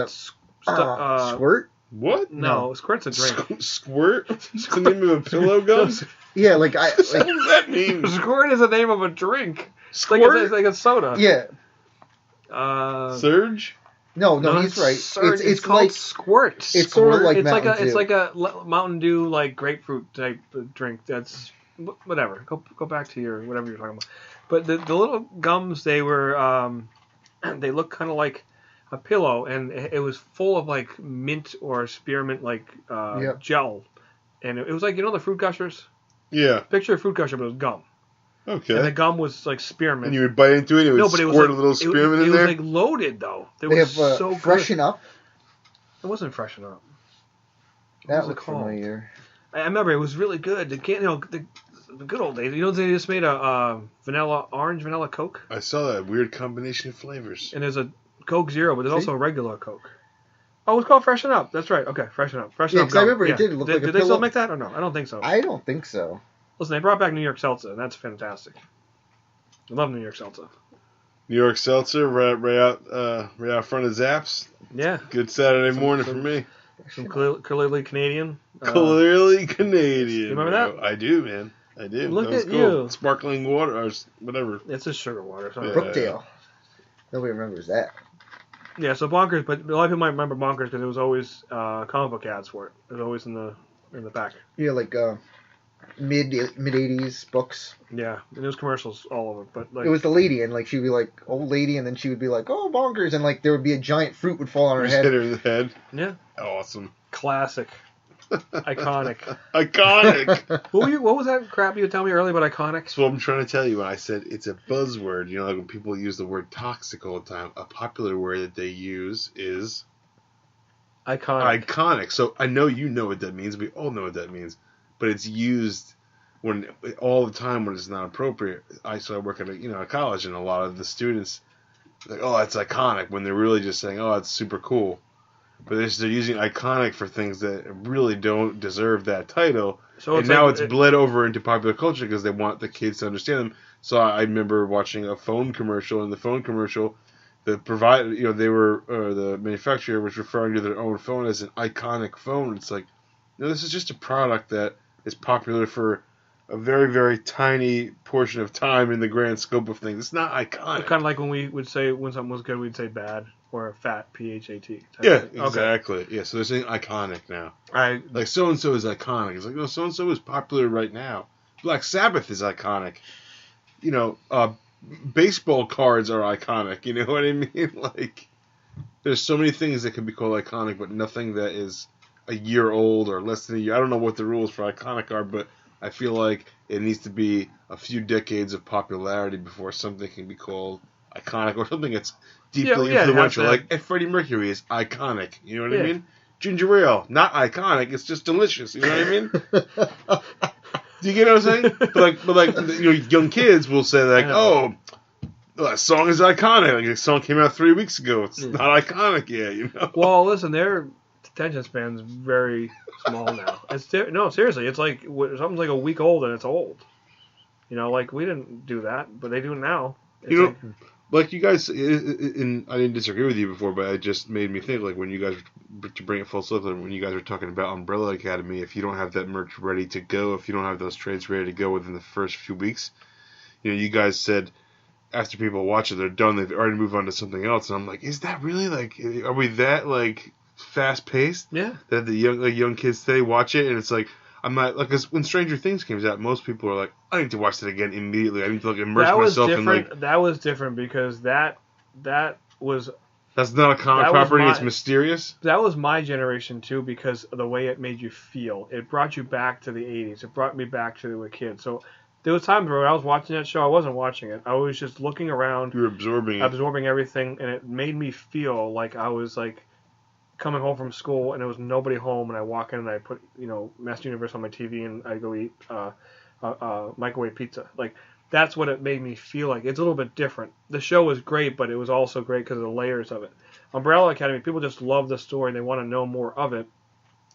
Speaker 3: squirt.
Speaker 1: What?
Speaker 2: No, Squirt's a drink.
Speaker 1: Squirt? It's the name of a pillow gum?
Speaker 3: Yeah, like
Speaker 1: What does that mean?
Speaker 2: Squirt is the name of a drink.
Speaker 1: Squirt?
Speaker 2: It's like a soda.
Speaker 3: yeah.
Speaker 1: Surge?
Speaker 3: No, he's right.
Speaker 2: It's called
Speaker 3: like
Speaker 2: Squirt.
Speaker 3: it's sort of like
Speaker 2: it's like
Speaker 3: Mountain
Speaker 2: it's
Speaker 3: Dew.
Speaker 2: like a Mountain Dew like grapefruit type of drink. That's whatever. Go back to your whatever you're talking about. But the little gums, they were they look kind of like a pillow, and it was full of like mint or spearmint like gel, and it was like, you know, the fruit gushers.
Speaker 1: Yeah.
Speaker 2: Picture a fruit gusher, but it was gum.
Speaker 1: Okay.
Speaker 2: And the gum was like spearmint.
Speaker 1: And you would bite into it, it would
Speaker 2: but it was
Speaker 1: squirt
Speaker 2: like,
Speaker 1: a little spearmint in there?
Speaker 2: It was like loaded though. It
Speaker 3: they
Speaker 2: was
Speaker 3: have
Speaker 2: so
Speaker 3: Freshen
Speaker 2: good.
Speaker 3: Up.
Speaker 2: It wasn't Freshen Up.
Speaker 3: That
Speaker 2: was it
Speaker 3: looked
Speaker 2: called?
Speaker 3: familiar.
Speaker 2: I remember it was really good. The good old days. You know, they just made a orange vanilla Coke,
Speaker 1: I saw that weird combination of flavors.
Speaker 2: and there's a Coke Zero, but there's
Speaker 3: See?
Speaker 2: also a regular Coke. Oh, it's called Freshen Up. That's right. Okay, Freshen Up. Freshen
Speaker 3: Yeah,
Speaker 2: Up.
Speaker 3: 'cause I
Speaker 2: gum.
Speaker 3: remember it did look like a
Speaker 2: Did they still
Speaker 3: pillow.
Speaker 2: make that or no? I don't think so.
Speaker 3: I don't think so.
Speaker 2: Listen, they brought back New York Seltzer, and that's fantastic. I love New York Seltzer.
Speaker 1: New York Seltzer, right out front of Zapp's.
Speaker 2: Yeah,
Speaker 1: Good Saturday morning for me.
Speaker 2: some clearly Canadian.
Speaker 1: Clearly Canadian.
Speaker 2: You remember
Speaker 1: bro.
Speaker 2: that?
Speaker 1: I do, man. I do.
Speaker 2: Look
Speaker 1: that was
Speaker 2: at
Speaker 1: cool.
Speaker 2: you.
Speaker 1: Sparkling water or whatever.
Speaker 2: It's just sugar water. Sorry.
Speaker 1: Yeah.
Speaker 3: Brookdale. Nobody remembers that.
Speaker 2: Yeah, so Bonkers, but a lot of people might remember Bonkers because it was always comic book ads for it. It was always in the back.
Speaker 3: Yeah, like mid 80s books.
Speaker 2: Yeah, and there was commercials all over. But like,
Speaker 3: It was the lady, and like she'd be like old lady, and then she would be like, "Oh, bonkers," and like there would be a giant fruit would fall on her
Speaker 1: Just
Speaker 3: head.
Speaker 1: hit her in the head.
Speaker 2: yeah,
Speaker 1: Awesome.
Speaker 2: classic, iconic.
Speaker 1: Iconic.
Speaker 2: What was that crap you were telling me earlier about iconic?
Speaker 1: That's what I'm trying to tell you when I said it's a buzzword. You know, like when people use the word toxic all the time, a popular word that they use is
Speaker 2: Iconic.
Speaker 1: iconic. So I know you know what that means. We all know what that means. But it's used when all the time when it's not appropriate. I work at a college, and a lot of the students like, oh, that's iconic, when they're really just saying, oh, it's super cool. But they're using iconic for things that really don't deserve that title. So and now it's bled over into popular culture because they want the kids to understand them. So I remember watching a phone commercial, and the phone commercial, the manufacturer was referring to their own phone as an iconic phone. It's like, no, this is just a product that is popular for a very, very tiny portion of time in the grand scope of things. It's not iconic.
Speaker 2: It's kind of like when we would say when something was good, we'd say bad or fat, PHAT.
Speaker 1: Yeah, exactly. Okay. Yeah, so they're saying iconic now. Like so-and-so is iconic. It's like, no, so-and-so is popular right now. Black Sabbath is iconic. Baseball cards are iconic. You know what I mean? Like, there's so many things that can be called iconic, but nothing that is a year old or less than a year. I don't know what the rules for iconic are, but I feel like it needs to be a few decades of popularity before something can be called iconic, or something that's deeply influential. Like Freddie Mercury is iconic. You know what I mean? Ginger ale, not iconic. It's just delicious. You know what I mean? Do you get what I'm saying? But young kids will say like, oh, that song is iconic. Like, the song came out 3 weeks ago. It's not iconic yet.
Speaker 2: Well, listen, their attention span's very small now. No, seriously, it's like something's like a week old and it's old. Like we didn't do that, but they do now.
Speaker 1: Like you guys, and I didn't disagree with you before, but it just made me think, like, when you guys, to bring it full circle, when you guys were talking about Umbrella Academy, if you don't have that merch ready to go, if you don't have those trades ready to go within the first few weeks, you guys said after people watch it, they're done, they've already moved on to something else, and I'm like, is that really, like, are we that, like, fast-paced?
Speaker 2: Yeah.
Speaker 1: That the young kids today watch it, and it's like, I'm not, like, cause when Stranger Things comes out, most people are like, I need to watch that again immediately. I need to, like, immerse myself in, like...
Speaker 2: That was different because that was...
Speaker 1: That's not a comic property, it's mysterious?
Speaker 2: That was my generation, too, because of the way it made you feel. It brought you back to the 80s. It brought me back to a kid. So there was times where I was watching that show, I wasn't watching it. I was just looking around.
Speaker 1: You were absorbing it.
Speaker 2: Absorbing everything, and it made me feel like I was, like... coming home from school and there was nobody home, and I walk in and I put Master Universe on my TV and I go eat microwave pizza. Like, that's what it made me feel like. It's a little bit different. The show was great, but it was also great because of the layers of it. Umbrella Academy, people just love the story and they want to know more of it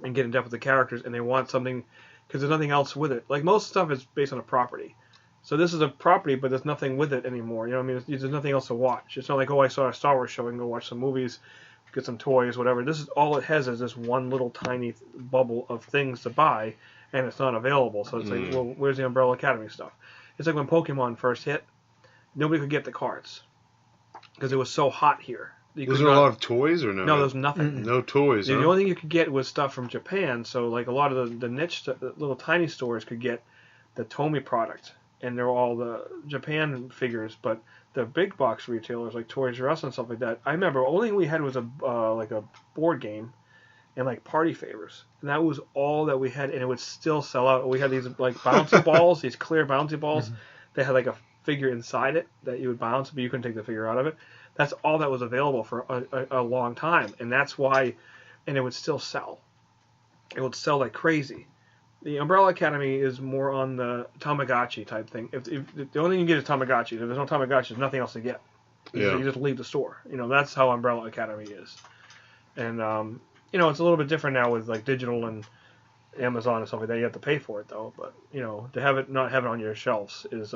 Speaker 2: and get in depth with the characters, and they want something because there's nothing else with it. Like, most stuff is based on a property. So this is a property, but there's nothing with it anymore. You know what I mean? There's nothing else to watch. It's not like, oh, I saw a Star Wars show, I can go watch some movies, get some toys, whatever. This is all it has, is this one little tiny bubble of things to buy, and it's not available. So it's like, well, where's the Umbrella Academy stuff? It's like when Pokemon first hit, nobody could get the cards because it was so hot here.
Speaker 1: Was there a lot of toys or no?
Speaker 2: No, there was nothing.
Speaker 1: No toys.
Speaker 2: The only thing you could get was stuff from Japan. So like a lot of the niche, little tiny stores could get the Tomy product, and they're all the Japan figures, but the big box retailers like Toys R Us and stuff like that, I remember the only thing we had was a board game and like party favors, and that was all that we had, and it would still sell out. We had these like bouncy balls, these clear bouncy balls. They had like a figure inside it that you would bounce, but you couldn't take the figure out of it. That's all that was available for a long time, and that's why, and it would still sell. It would sell like crazy. The Umbrella Academy is more on the Tamagotchi type thing. If the only thing you get is Tamagotchi, if there's no Tamagotchi, there's nothing else to get. You just leave the store. That's how Umbrella Academy is. And it's a little bit different now with like digital and Amazon and stuff like that. You have to pay for it though. But to have it not have it on your shelves is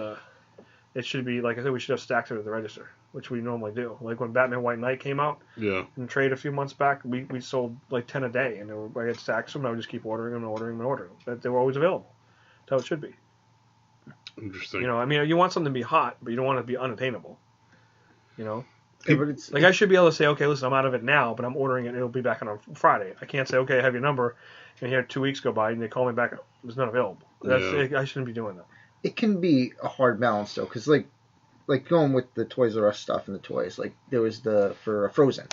Speaker 2: it should be, like I said, we should have stacked it at the register, which we normally do. Like when Batman White Knight came out, in trade a few months back, we sold like 10 a day, and I had stacks of them. I would just keep ordering them and ordering them and ordering them. But they were always available. That's how it should be.
Speaker 1: Interesting.
Speaker 2: You want something to be hot, but you don't want it to be unattainable.
Speaker 3: Yeah, but it's
Speaker 2: like I should be able to say, okay, listen, I'm out of it now, but I'm ordering it, and it'll be back on Friday. I can't say, okay, I have your number, and here 2 weeks go by, and they call me back, it's not available. I shouldn't be doing that.
Speaker 3: It can be a hard balance though, because like going with the Toys R Us stuff and the toys, like there was for Frozen.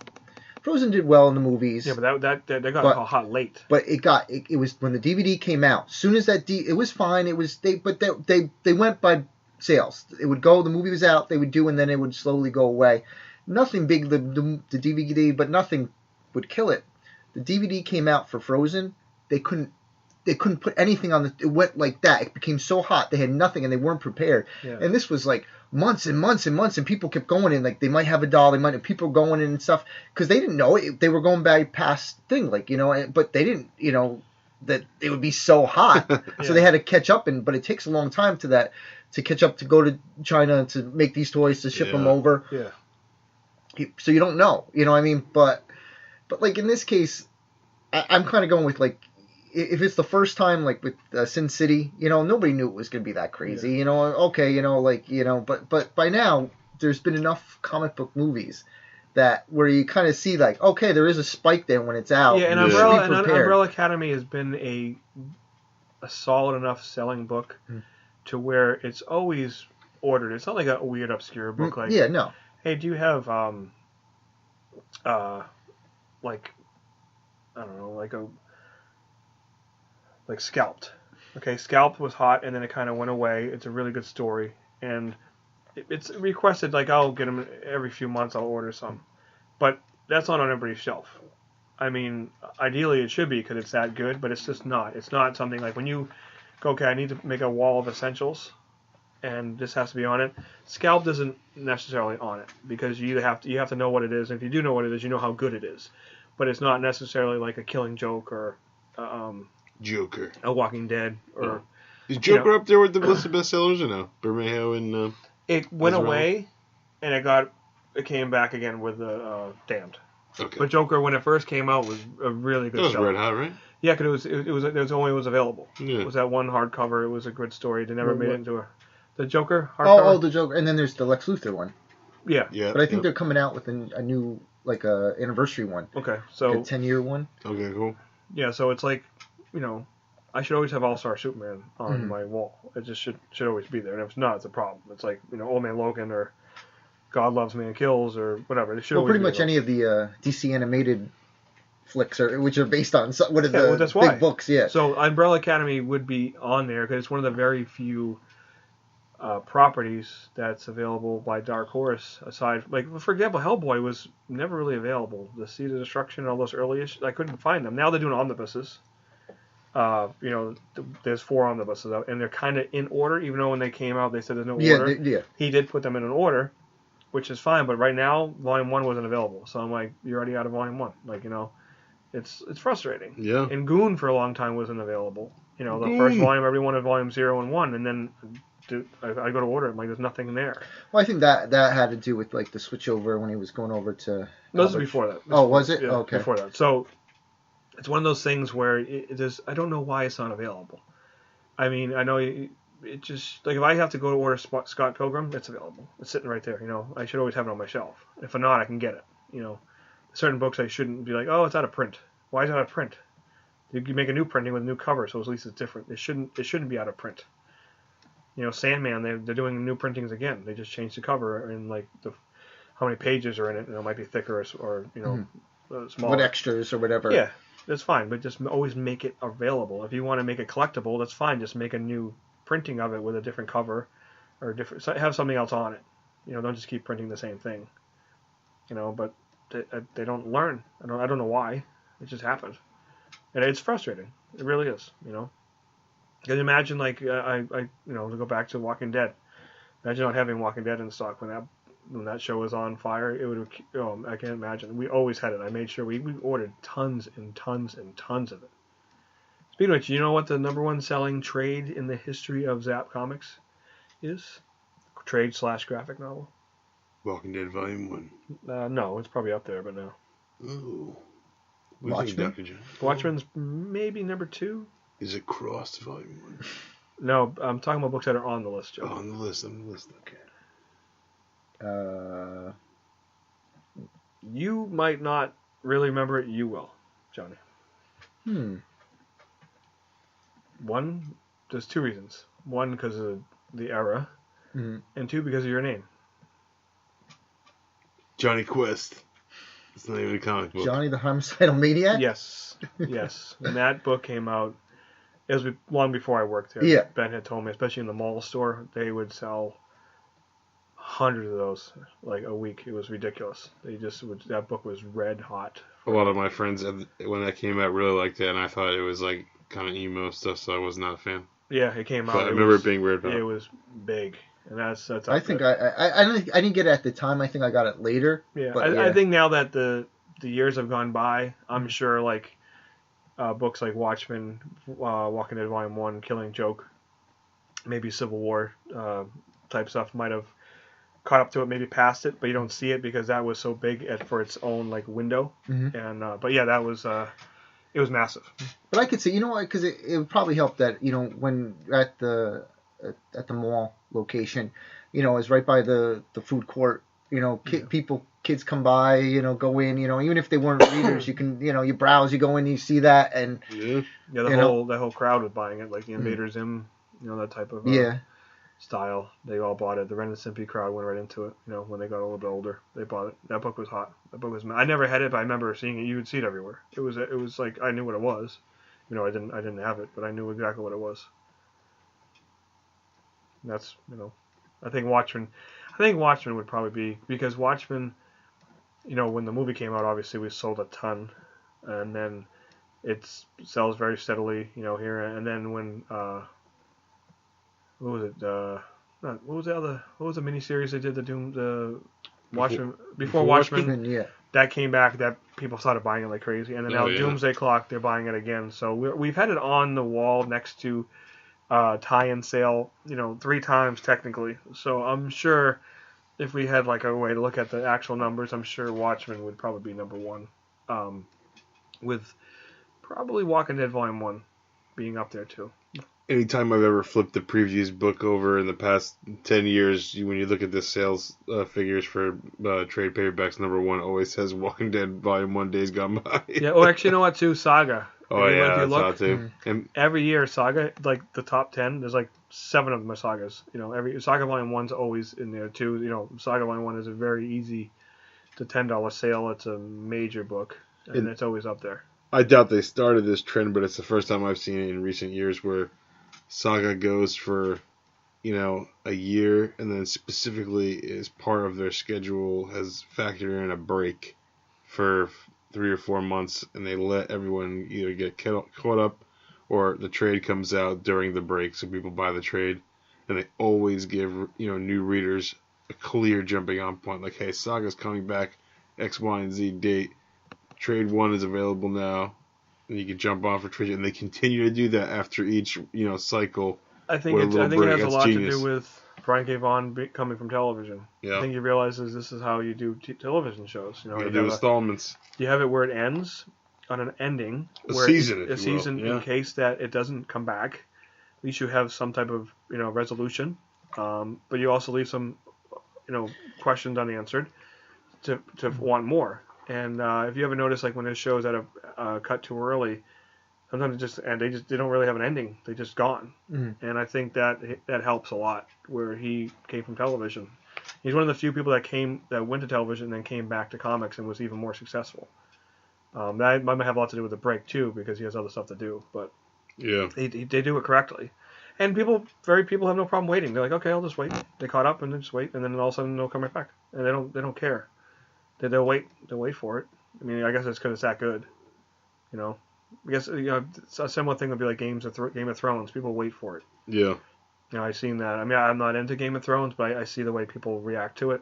Speaker 3: Frozen did well in the movies.
Speaker 2: Yeah, but that got hot late.
Speaker 3: But it was when the DVD came out. Soon as that it was fine. It was they went by sales. It would go. The movie was out. They would do, and then it would slowly go away. Nothing big. The DVD, but nothing would kill it. The DVD came out for Frozen. They couldn't put anything on it went like that. It became so hot they had nothing and they weren't prepared.
Speaker 2: Yeah.
Speaker 3: And this was like months and months and months, and people kept going in. Like, they might have a doll, people going in and stuff, because they didn't know it. They were going by past thing, like, but they didn't, that it would be so hot. So they had to catch up, but it takes a long time to catch up, to go to China to make these toys, to ship them over.
Speaker 2: Yeah.
Speaker 3: So you don't know, but like in this case, I'm kind of going with, like, if it's the first time, like with Sin City, nobody knew it was going to be that crazy, okay, but by now there's been enough comic book movies where you kind of see, like, okay, there is a spike there when it's out.
Speaker 2: Yeah, and Umbrella Academy has been a solid enough selling book to where it's always ordered. It's not like a weird obscure book like,
Speaker 3: no.
Speaker 2: Hey, do you have like, I don't know, like Scalped. Okay, Scalped was hot, and then it kind of went away. It's a really good story, and it's requested, like, I'll get them every few months, I'll order some. But that's not on everybody's shelf. I mean, ideally it should be, because it's that good, but it's just not. It's not something like when you go, okay, I need to make a wall of essentials, and this has to be on it. Scalped isn't necessarily on it, because you have to know what it is, and if you do know what it is, you know how good it is. But it's not necessarily like a Killing Joke or
Speaker 1: Joker,
Speaker 2: a Walking Dead, or
Speaker 1: is Joker up there with the list of bestsellers or no? Bermejo and
Speaker 2: it went away, and it came back again with Damned.
Speaker 1: Okay.
Speaker 2: But Joker, when it first came out, was a really good.
Speaker 1: That was
Speaker 2: seller.
Speaker 1: red hot, right?
Speaker 2: Yeah, because it was available.
Speaker 1: Yeah.
Speaker 2: It was that one hardcover. It was a good story. They never made it into the Joker hardcover.
Speaker 3: Oh, the Joker, and then there's the Lex Luthor one.
Speaker 2: Yeah.
Speaker 3: But I think they're coming out with a new, like, anniversary one.
Speaker 2: Okay, so
Speaker 3: like a 10-year one.
Speaker 1: Okay, cool.
Speaker 2: Yeah, so it's like, I should always have All-Star Superman on my wall. It just should always be there. And if it's not, it's a problem. It's like, Old Man Logan or God Loves Man Kills or whatever. They should
Speaker 3: pretty much any of the DC animated flicks, which are based on one of the
Speaker 2: that's
Speaker 3: big
Speaker 2: why.
Speaker 3: books. Yeah.
Speaker 2: So Umbrella Academy would be on there because it's one of the very few properties that's available by Dark Horse. Aside, like, for example, Hellboy was never really available. The Seed of Destruction, all those early issues, I couldn't find them. Now they're doing omnibuses. There's 4 omnibuses out, and they're kind of in order, even though when they came out they said there's no order. He did put them in an order, which is fine, but right now Volume 1 wasn't available. So I'm like, you're already out of Volume 1. Like, it's frustrating.
Speaker 1: Yeah.
Speaker 2: And Goon for a long time wasn't available. The first volume, everyone wanted Volume 0 and 1, and then I go to order it, like, there's nothing there.
Speaker 3: Well, I think that had to do with, like, the switch over when he was going over to...
Speaker 2: No, this is before that.
Speaker 3: Was it?
Speaker 2: Yeah,
Speaker 3: okay.
Speaker 2: Before that. So it's one of those things where I don't know why it's not available. I mean, I know it just, like, if I have to go to order Scott Pilgrim, it's available. It's sitting right there, I should always have it on my shelf. If not, I can get it, Certain books I shouldn't be like, oh, it's out of print. Why is it out of print? You make a new printing with a new cover, so at least it's different. It shouldn't be out of print. Sandman, they're doing new printings again. They just changed the cover and, like, how many pages are in it. It might be thicker or smaller.
Speaker 3: What extras or whatever.
Speaker 2: Yeah, that's fine, but just always make it available. If you want to make it collectible, that's fine. Just make a new printing of it with a different cover or have something else on it. Don't just keep printing the same thing. But they don't learn. I don't know why. It just happened, and it's frustrating. It really is. Because imagine, like, to go back to Walking Dead. Imagine not having Walking Dead in stock when that show was on fire. It would. I can't imagine. We always had it. I made sure we ordered tons and tons and tons of it. Speaking of which, you know what the #1 selling trade in the history of Zapp Comics is? Trade/graphic novel.
Speaker 1: Walking Dead Volume 1.
Speaker 2: No, it's probably up there, but no.
Speaker 1: Ooh.
Speaker 3: Watchmen?
Speaker 2: Watchmen's maybe #2.
Speaker 1: Is it crossed Volume 1?
Speaker 2: No, I'm talking about books that are on the list, Joe.
Speaker 1: Oh, on the list, okay.
Speaker 2: You might not really remember it. You will, Johnny. One, there's 2 reasons. One, because of the era, and 2, because of your name.
Speaker 1: Johnny Quest. It's not even a comic book.
Speaker 3: Johnny the Homicidal Maniac?
Speaker 2: Yes. When that book came out, it was long before I worked there.
Speaker 3: Yeah.
Speaker 2: Ben had told me, especially in the mall store, they would sell hundreds of those, like, a week. It was ridiculous. That book was red hot.
Speaker 1: A lot of my friends, when that came out, really liked it, and I thought it was, like, kind of emo stuff, so I was not a fan.
Speaker 2: Yeah, it came out.
Speaker 1: But I remember it being red hot.
Speaker 2: It was big. and that's
Speaker 3: I think I didn't get it at the time. I think I got it later.
Speaker 2: Yeah,
Speaker 3: but
Speaker 2: I think now that the years have gone by, I'm sure like books like Watchmen, Walking Dead Volume 1, Killing Joke, maybe Civil War type stuff might have caught up to it, maybe past it, but you don't see it because that was so big for its own like window. And but yeah, that was it was massive.
Speaker 3: But I could say, you know what, because it would probably help that, you know, when at the mall location, you know, is right by the food court. You know, kids come by, you know, go in, you know, even if they weren't readers, you can, you know, you browse, you go in, you see that, and
Speaker 2: the whole crowd was buying it, like the Invader Zim, you know, that type of style. They all bought it. The Ren and Stimpy crowd went right into it. You know, when they got a little bit older, they bought it. That book was hot. That book was. I never had it, but I remember seeing it. You would see it everywhere. It was like I knew what it was. You know, I didn't have it, but I knew exactly what it was. And that's, you know, I think Watchmen would probably be, because Watchmen, you know, when the movie came out, obviously we sold a ton, and then it sells very steadily, you know, here, and then when what was it? What was the miniseries they did? The Watchmen before Watchmen. That came back. That people started buying it like crazy, and then now Doomsday Clock, they're buying it again. So we've had it on the wall next to tie-in sale, you know, 3 times technically. So I'm sure if we had like a way to look at the actual numbers, I'm sure Watchmen would probably be number 1, with probably Walking Dead Volume 1 being up there too.
Speaker 1: Anytime I've ever flipped the previews book over in the past 10 years, when you look at the sales figures for trade paperbacks, number 1 always says Walking Dead Volume 1 Days Gone By.
Speaker 2: Yeah, or actually, you know what, too? Saga.
Speaker 1: Oh, yeah, that's hot, too.
Speaker 2: Every year, Saga, like the top 10, there's like 7 of them are Sagas. You know, every Saga Volume 1's always in there, too. You know, Saga Volume 1 is a very easy to $10 sale. It's a major book, and it's always up there.
Speaker 1: I doubt they started this trend, but it's the first time I've seen it in recent years where Saga goes for, you know, a year, and then specifically as part of their schedule has factored in a break for 3 or 4 months, and they let everyone either get caught up or the trade comes out during the break, so people buy the trade, and they always give, you know, new readers a clear jumping on point, like, hey, Saga's coming back X, Y, and Z date, trade 1 is available now, and you can jump on for trade, and they continue to do that after each, you know, cycle.
Speaker 2: I think it has a lot to do with Brian K. Vaughan coming from television. Yeah. I think he realizes this is how you do television shows. You know,
Speaker 1: you do installments.
Speaker 2: You have it where it ends on an ending.
Speaker 1: A season,
Speaker 2: in case that it doesn't come back. At least you have some type of, you know, resolution. But you also leave some, you know, questions unanswered to want more. And if you ever notice, like when there's shows that have cut too early, sometimes they don't really have an ending. They're just gone. Mm-hmm. And I think that helps a lot. Where he came from television, he's one of the few people that went to television and then came back to comics and was even more successful. That might have a lot to do with the break too, because he has other stuff to do. But yeah, they do it correctly. And very people have no problem waiting. They're like, okay, I'll just wait. They caught up and then just wait, and then all of a sudden they'll come right back, and they don't care. They'll wait for it. I mean, I guess it's because it's that good, you know. I guess, you know, a similar thing would be like Game of Thrones. People wait for it. Yeah. You know, I've seen that. I mean, I'm not into Game of Thrones, but I see the way people react to it.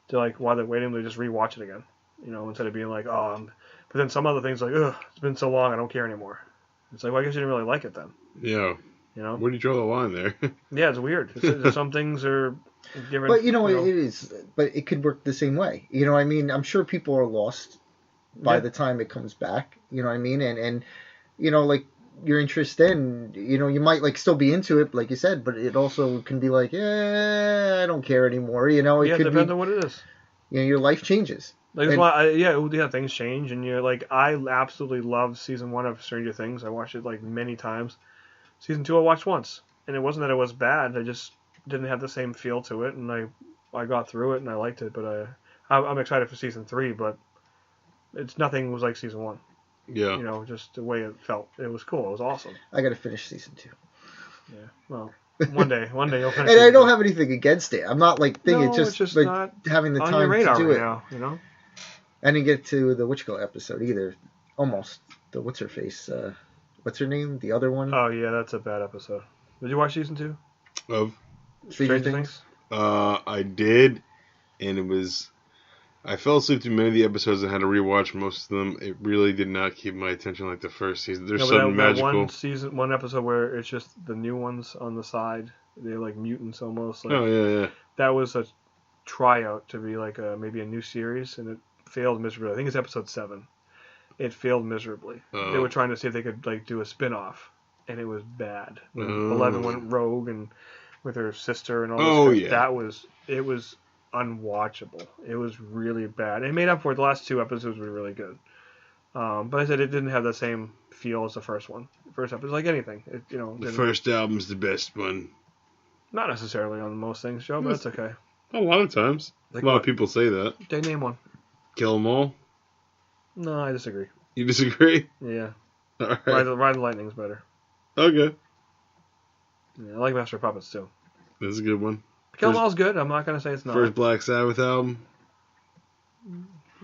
Speaker 2: They're like, while they're waiting, they just rewatch it again. You know, instead of being like, oh. But then some other things like, ugh, it's been so long, I don't care anymore. It's like, well, I guess you didn't really like it then. Yeah. You know. Where do you draw the line there? Yeah, it's weird. Some things are given.
Speaker 3: But it is. But it could work the same way. You know, I mean, I'm sure people are lost by the time it comes back, you know what I mean? And you know, like, your interest in, you know, you might, like, still be into it, like you said, but it also can be like, I don't care anymore, you know? It
Speaker 2: depends on what it is.
Speaker 3: You know, your life changes.
Speaker 2: Like, things change, and you're like, I absolutely love season 1 of Stranger Things. I watched it, like, many times. Season 2 I watched once, and it wasn't that it was bad, I just didn't have the same feel to it, and I got through it, and I liked it, but I'm excited for season 3, but nothing was like season 1. Yeah. You know, just the way it felt. It was cool. It was awesome.
Speaker 3: I got to finish season 2.
Speaker 2: Yeah. Well, one day you'll finish.
Speaker 3: And I don't have anything against it. I'm not like thinking.
Speaker 2: It's just
Speaker 3: like
Speaker 2: not
Speaker 3: having the
Speaker 2: on
Speaker 3: time
Speaker 2: your radar
Speaker 3: to do
Speaker 2: right
Speaker 3: it.
Speaker 2: Now, you know.
Speaker 3: I didn't get to the Witchco episode either. Almost. The what's her face? What's her name? The other one.
Speaker 2: Oh yeah, that's a bad episode. Did you watch season 2?
Speaker 1: Of
Speaker 3: Stranger Things?
Speaker 1: I did, and it was. I fell asleep through many of the episodes and had to rewatch most of them. It really did not keep my attention like the first season. There's something magical.
Speaker 2: One episode where it's just the new ones on the side. They're like mutants almost. Like,
Speaker 1: oh yeah.
Speaker 2: That was a tryout to be like maybe a new series, and it failed miserably. I think it's episode 7. It failed miserably. They were trying to see if they could like do a spin-off, and it was bad. 11 went rogue and with her sister and all this stuff. It was unwatchable. It was really bad. It made up for it. The last 2 episodes were really good. But I said it didn't have the same feel as the first one. The first episode, like anything.
Speaker 1: The first album's the best one.
Speaker 2: Not necessarily on most things, Joe, but that's okay.
Speaker 1: A lot of times. Like a lot of people say that.
Speaker 2: Take name one.
Speaker 1: Kill 'Em All?
Speaker 2: No, I disagree.
Speaker 1: You disagree?
Speaker 2: Yeah.
Speaker 1: All right.
Speaker 2: Ride the Lightning's better.
Speaker 1: Okay.
Speaker 2: Yeah, I like Master of Puppets, too.
Speaker 1: That's a good one.
Speaker 2: Kill 'Em All's good. I'm not going to say it's not.
Speaker 1: First Black Sabbath album?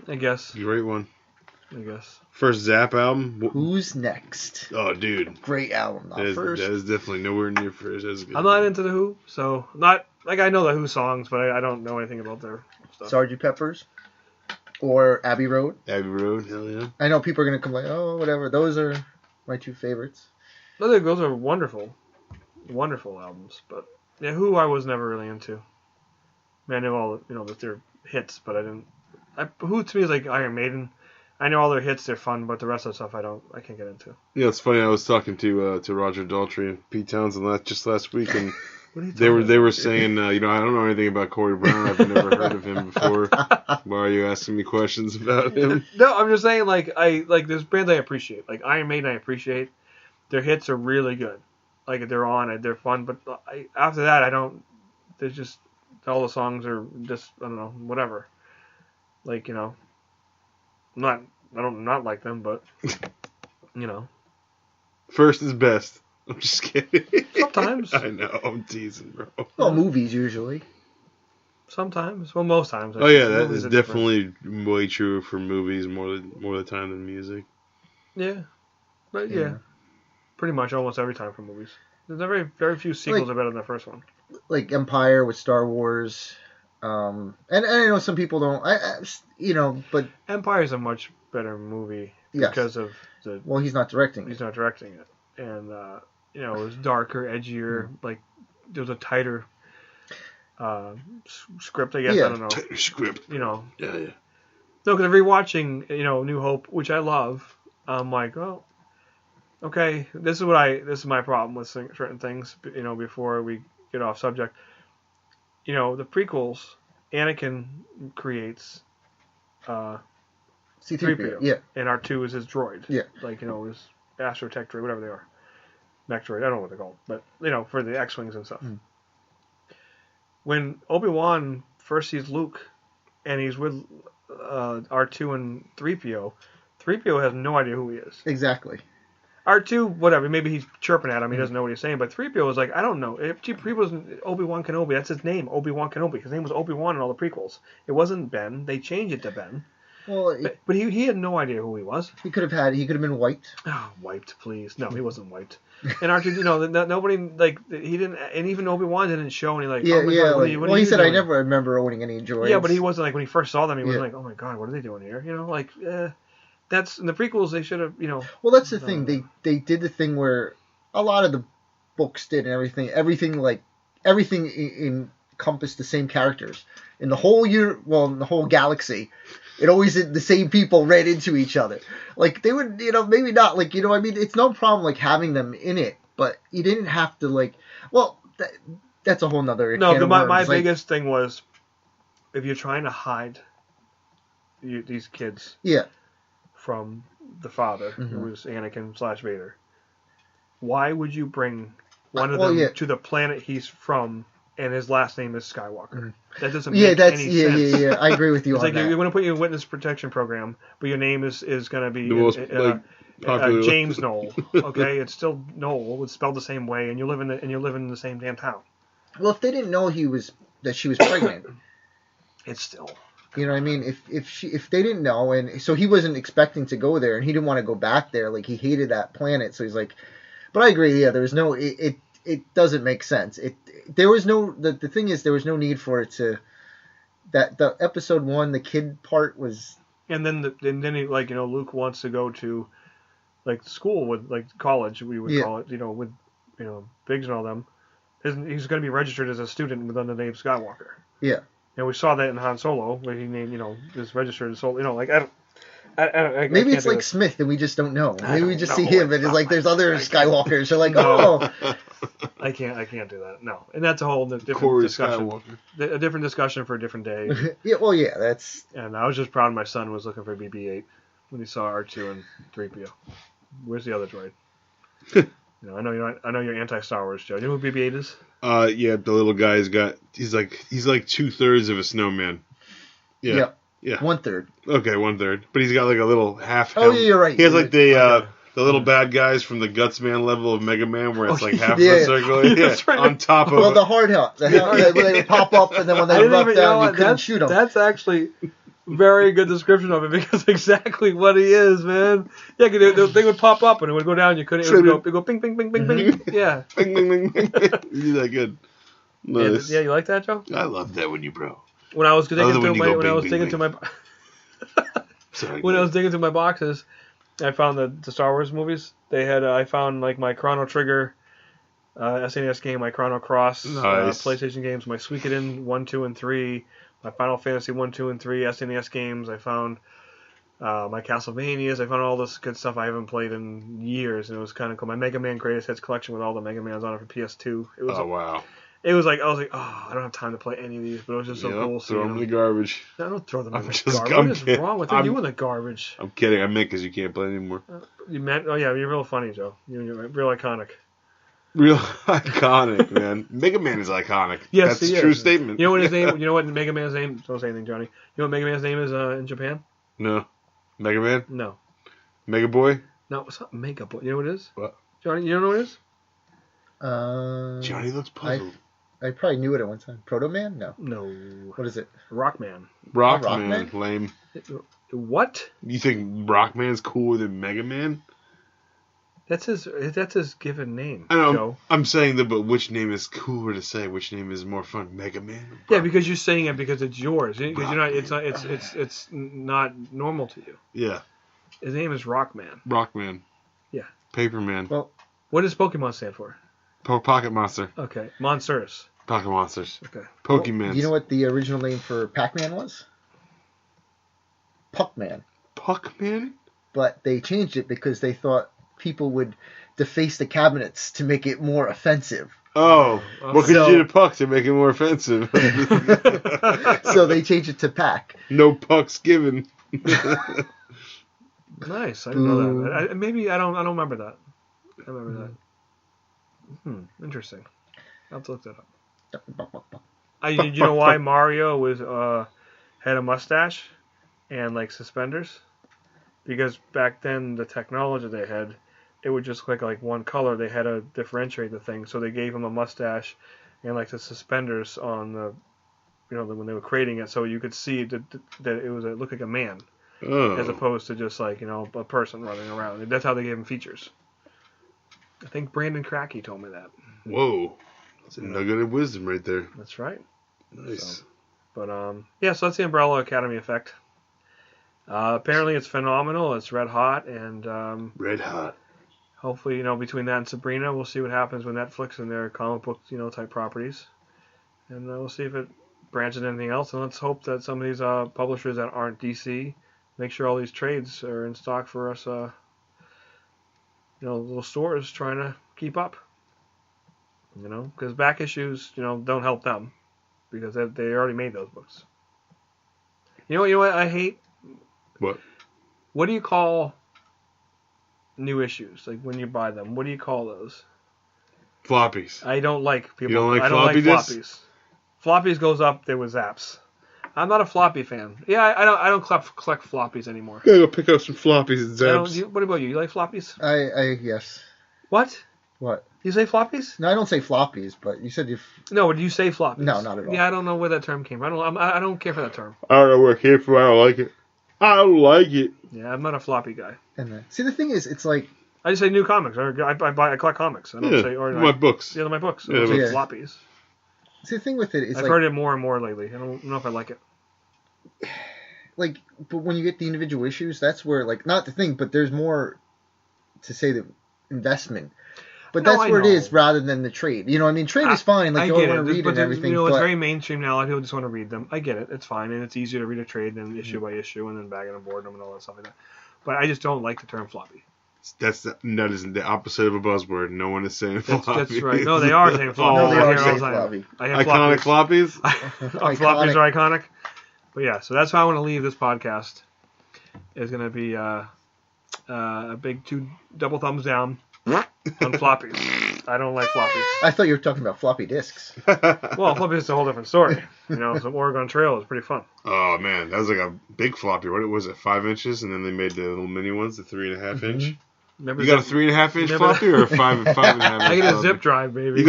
Speaker 2: I guess.
Speaker 1: Great one.
Speaker 2: I guess.
Speaker 1: First Zapp album?
Speaker 3: Who's Next?
Speaker 1: Oh, dude.
Speaker 3: Great album. Not first.
Speaker 1: That is definitely nowhere near first. That's good.
Speaker 2: I'm not into The Who, so not like I know the Who songs, but I don't know anything about their stuff.
Speaker 3: Sgt. Pepper's or Abbey Road.
Speaker 1: Abbey Road, hell yeah.
Speaker 3: I know people are going to complain, oh, whatever. Those are my 2 favorites.
Speaker 2: Those are wonderful, wonderful albums, but yeah, Who I was never really into. I know all that they're hits, but I didn't. Who to me is like Iron Maiden. I know all their hits, they're fun, but the rest of the stuff I can't get into.
Speaker 1: Yeah, it's funny. I was talking to Roger Daltrey and Pete Townsend last week, and they were saying, I don't know anything about Corry Brown. I've never heard of him before. Why are you asking me questions about him?
Speaker 2: No, I'm just saying there's bands I appreciate. Like Iron Maiden, I appreciate. Their hits are really good. Like they're on it, they're fun. But after that, I don't. There's just all the songs are just I don't know whatever. Like I don't not like them, but
Speaker 1: First is best. I'm just kidding.
Speaker 2: Sometimes.
Speaker 1: I know, I'm teasing, bro.
Speaker 3: Well, movies usually.
Speaker 2: Sometimes. Well, most times.
Speaker 1: Oh yeah, that is definitely way true for movies more of the time than music.
Speaker 2: Yeah, but yeah, pretty much almost every time for movies. There's very very few sequels are better than the first one.
Speaker 3: Like Empire with Star Wars. And I know some people don't, but
Speaker 2: Empire's a much better movie because of the.
Speaker 3: Well, he's not directing.
Speaker 2: He's not directing it, and it was darker, edgier. Like there was a tighter script, I guess.
Speaker 3: Yeah.
Speaker 2: I don't know.
Speaker 1: Tighter script.
Speaker 2: Yeah.
Speaker 1: No,
Speaker 2: because rewatching, New Hope, which I love, I'm like, oh, okay, this is my problem with certain things. Before we get off subject. The prequels, Anakin creates
Speaker 3: C-3PO, yeah.
Speaker 2: And R2 is his droid.
Speaker 3: Yeah.
Speaker 2: Like, his Astrotech droid, whatever they are. Mech droid, I don't know what they're called. But, for the X-Wings and stuff. When Obi-Wan first sees Luke, and he's with R2 and 3PO, 3PO has no idea who he is.
Speaker 3: Exactly.
Speaker 2: R2, whatever, maybe he's chirping at him, he doesn't know what he's saying, but 3PO was like, I don't know. If 3PO was Obi-Wan Kenobi, that's his name, Obi-Wan Kenobi. His name was Obi-Wan in all the prequels. It wasn't Ben. They changed it to Ben.
Speaker 3: Well,
Speaker 2: but he had no idea who he was.
Speaker 3: He could have been wiped.
Speaker 2: Oh, wiped, please. No, he wasn't wiped. And R2, nobody, he didn't, and even Obi-Wan didn't show any,
Speaker 3: he said, I never remember owning any droids.
Speaker 2: Yeah, but he wasn't, when he first saw them, he wasn't like, oh my god, what are they doing here? That's in the prequels. They should have,
Speaker 3: Well, that's the thing. They did the thing where a lot of the books did, and everything encompassed the same characters in the whole in the whole galaxy. It always the same people ran into each other. Like they would, maybe not. It's no problem having them in it, but you didn't have to that's a whole nother.
Speaker 2: No, but my biggest thing was if you're trying to hide these kids.
Speaker 3: Yeah.
Speaker 2: From the father, who was Anakin / Vader. Why would you bring one of them to the planet he's from, and his last name is Skywalker? That doesn't make any sense.
Speaker 3: Yeah. I agree with you on
Speaker 2: that.
Speaker 3: that.
Speaker 2: You're going to put you in a witness protection program, but your name is going to be
Speaker 1: the most popular
Speaker 2: James Knoll. Okay, it's still Knoll. It's spelled the same way, and you live in the same damn town.
Speaker 3: Well, if they didn't know that she was pregnant,
Speaker 2: it's still.
Speaker 3: You know what I mean? If they didn't know, and so he wasn't expecting to go there, and he didn't want to go back there. He hated that planet, so he's like. But I agree. Yeah, there was no. It it doesn't make sense. There was no the thing is there was no need for it to. That the episode 1, the kid part was.
Speaker 2: And then he, like, you know, Luke wants to go to, like, school with, like, college, we would call it, you know, with, you know, Biggs and all them. He's going to be registered as a student with the name Skywalker.
Speaker 3: Yeah.
Speaker 2: And we saw that in Han Solo, where he named, you know, is registered as Solo. You know, like, I
Speaker 3: maybe it's like Smith and we just don't know. Maybe we just see him and it's like there's other
Speaker 2: like
Speaker 3: Skywalkers. They're like, oh.
Speaker 2: I can't do that. No. And that's a whole different
Speaker 1: Corry
Speaker 2: discussion.
Speaker 1: Skywalker.
Speaker 2: A different discussion for a different day.
Speaker 3: Yeah, well, yeah, that's.
Speaker 2: And I was just proud my son was looking for BB-8 when he saw R2 and 3PO. Where's the other droid? You know, I know you're anti-Star Wars, Joe. You know who BB-8 is?
Speaker 1: Yeah, the little guy's got. He's like 2/3 of a snowman. Yeah. Yeah.
Speaker 3: 1/3.
Speaker 1: Okay, 1/3. But he's got like a little half.
Speaker 3: Oh, yeah, you're right.
Speaker 1: He has like the little bad guys from the Gutsman level of Mega Man, where it's like half
Speaker 3: yeah.
Speaker 1: a circle. Yeah,
Speaker 2: That's right.
Speaker 1: on top of.
Speaker 3: Well, the hard help. The help they would pop up, and then when they dropped down, you couldn't shoot them.
Speaker 2: That's actually very good description of it, because exactly what he is, man. Yeah, they would pop up and it would go down. You couldn't. It would go ping, ping, ping, ping, ping. Yeah.
Speaker 1: Bing, bing, bing, bing. You did that good. Nice.
Speaker 2: Yeah, you like that, Joe?
Speaker 1: I love that when you bro.
Speaker 2: When I was digging
Speaker 1: I
Speaker 2: was digging through my boxes, I found the Star Wars movies. They had I found like my Chrono Trigger, SNES game, my Chrono Cross,
Speaker 1: nice.
Speaker 2: PlayStation games, my Suikoden 1, 2, and 3, my Final Fantasy 1, 2, and 3 SNES games. I found my Castlevanias. I found all this good stuff I haven't played in years, and it was kind of cool. My Mega Man Greatest Hits collection with all the Mega Mans on it for PS2. It was
Speaker 1: wow.
Speaker 2: It was like, I was like, oh, I don't have time to play any of these, but it was just so cool.
Speaker 1: Throw them in the garbage.
Speaker 2: No, don't throw them in the garbage. What is wrong with you in the garbage?
Speaker 1: I'm kidding. I meant because you can't play anymore.
Speaker 2: You meant? Oh, yeah, you're real funny, Joe. You're real iconic.
Speaker 1: Real iconic, man. Mega Man is iconic.
Speaker 2: Yes,
Speaker 1: that's a true statement.
Speaker 2: You know what his name? You know what Mega Man's name? Don't say anything, Johnny. You know what Mega Man's name is in Japan?
Speaker 1: No. Mega Man?
Speaker 2: No.
Speaker 1: Mega Boy?
Speaker 2: No, it's not Mega Boy. You know what it is?
Speaker 1: What?
Speaker 2: Johnny, you don't know what it is?
Speaker 1: Johnny looks puzzled.
Speaker 3: I probably knew it at one time. Proto Man? No.
Speaker 2: No.
Speaker 3: What is it?
Speaker 2: Rockman.
Speaker 1: Rockman. Lame.
Speaker 2: What?
Speaker 1: You think Rockman's cooler than Mega Man?
Speaker 2: That's his given name.
Speaker 1: I know.
Speaker 2: Joe.
Speaker 1: I'm saying that, but which name is cooler to say? Which name is more fun? Mega Man?
Speaker 2: Yeah, because you're saying it because it's yours. Because you're not. It's not normal to you.
Speaker 1: Yeah.
Speaker 2: His name is Rockman.
Speaker 1: Rockman.
Speaker 2: Yeah.
Speaker 1: Paperman.
Speaker 3: Well,
Speaker 2: what does Pokemon stand for?
Speaker 1: Pocket Monster.
Speaker 2: Okay. Monsters.
Speaker 1: Pocket Monsters.
Speaker 2: Okay.
Speaker 1: Pokemon.
Speaker 3: Well, you know what the original name for Pac-Man was? Puckman.
Speaker 1: Puckman?
Speaker 3: But they changed it because they thought people would deface the cabinets to make it more offensive.
Speaker 1: Oh, what could you do to Puck to make it more offensive?
Speaker 3: So they changed it to Pac.
Speaker 1: No Pucks given.
Speaker 2: Nice. I didn't know that. Maybe I don't remember that. I remember that. Interesting. I'll have to look that up. You know why Mario had a mustache and like suspenders? Because back then the technology they had, it would just click like one color. They had to differentiate the thing, so they gave him a mustache and like the suspenders on the, when they were creating it, so you could see that it looked like a man, as opposed to just like a person running around. That's how they gave him features. I think Brandon Cracky told me that.
Speaker 1: Whoa, that's a nugget of wisdom right there.
Speaker 2: That's right.
Speaker 1: Nice.
Speaker 2: So that's the Umbrella Academy effect. Apparently it's phenomenal. It's red hot, and
Speaker 1: red hot.
Speaker 2: Hopefully, between that and Sabrina, we'll see what happens with Netflix and their comic book, type properties, and we'll see if it branches anything else. And let's hope that some of these publishers that aren't DC make sure all these trades are in stock for us. Little stores trying to keep up. Because back issues, don't help them because they already made those books. You know what I hate?
Speaker 1: What?
Speaker 2: What do you call new issues? Like when you buy them, what do you call those?
Speaker 1: Floppies.
Speaker 2: I don't like people.
Speaker 1: You don't like
Speaker 2: I don't
Speaker 1: floppy
Speaker 2: like
Speaker 1: disks?
Speaker 2: floppies. Floppies goes up there with Zapps. I'm not a floppy fan. Yeah, I don't collect floppies anymore.
Speaker 1: Gotta go pick up some floppies and Zaps.
Speaker 2: What about you? You like floppies?
Speaker 3: I yes.
Speaker 2: What?
Speaker 3: What?
Speaker 2: You say floppies?
Speaker 3: No, I don't say floppies, but you said you.
Speaker 2: No, do you say floppies?
Speaker 3: No, not at all.
Speaker 2: Yeah, I don't know where that term came from. I don't care for that term.
Speaker 1: I don't know where it came from. I don't like it. I don't like it.
Speaker 2: Yeah, I'm not a floppy guy.
Speaker 3: And see, the thing is, it's like
Speaker 2: I just say new comics. I collect comics. I don't say
Speaker 1: my books.
Speaker 2: Yeah, my books.
Speaker 1: Yeah,
Speaker 2: floppies.
Speaker 3: See, the thing with it is
Speaker 2: I've heard it more and more lately. I don't know if I like it.
Speaker 3: Like, but when you get the individual issues, that's where, like, not the thing, but there's more to say the investment. But that's where it is rather than the trade. You know what I mean? Trade is fine. Like, you all want to read it and everything.
Speaker 2: It's very mainstream now. A lot of people just want to read them. I get it. It's fine. And it's easier to read a trade than issue by issue and then bagging and boarding them and all that stuff like that. But I just don't like the term floppy.
Speaker 1: That is the opposite of a buzzword. No one is saying floppy.
Speaker 2: That's right. No, they are saying floppy.
Speaker 3: No, they are saying floppy.
Speaker 1: Iconic floppies?
Speaker 2: Floppies are iconic. But yeah, so that's how I want to leave this podcast. It's going to be a big double thumbs down on floppies. I don't like floppies.
Speaker 3: I thought you were talking about floppy disks.
Speaker 2: Well, floppy is a whole different story. You know, some Oregon Trail is pretty fun.
Speaker 1: Oh, man. That was like a big floppy. What was it, 5 inches? And then they made the little mini ones, the 3.5 inch?
Speaker 2: Remember
Speaker 1: you got a 3.5 inch floppy or a 5.5 inch?
Speaker 2: I get a zip drive, baby.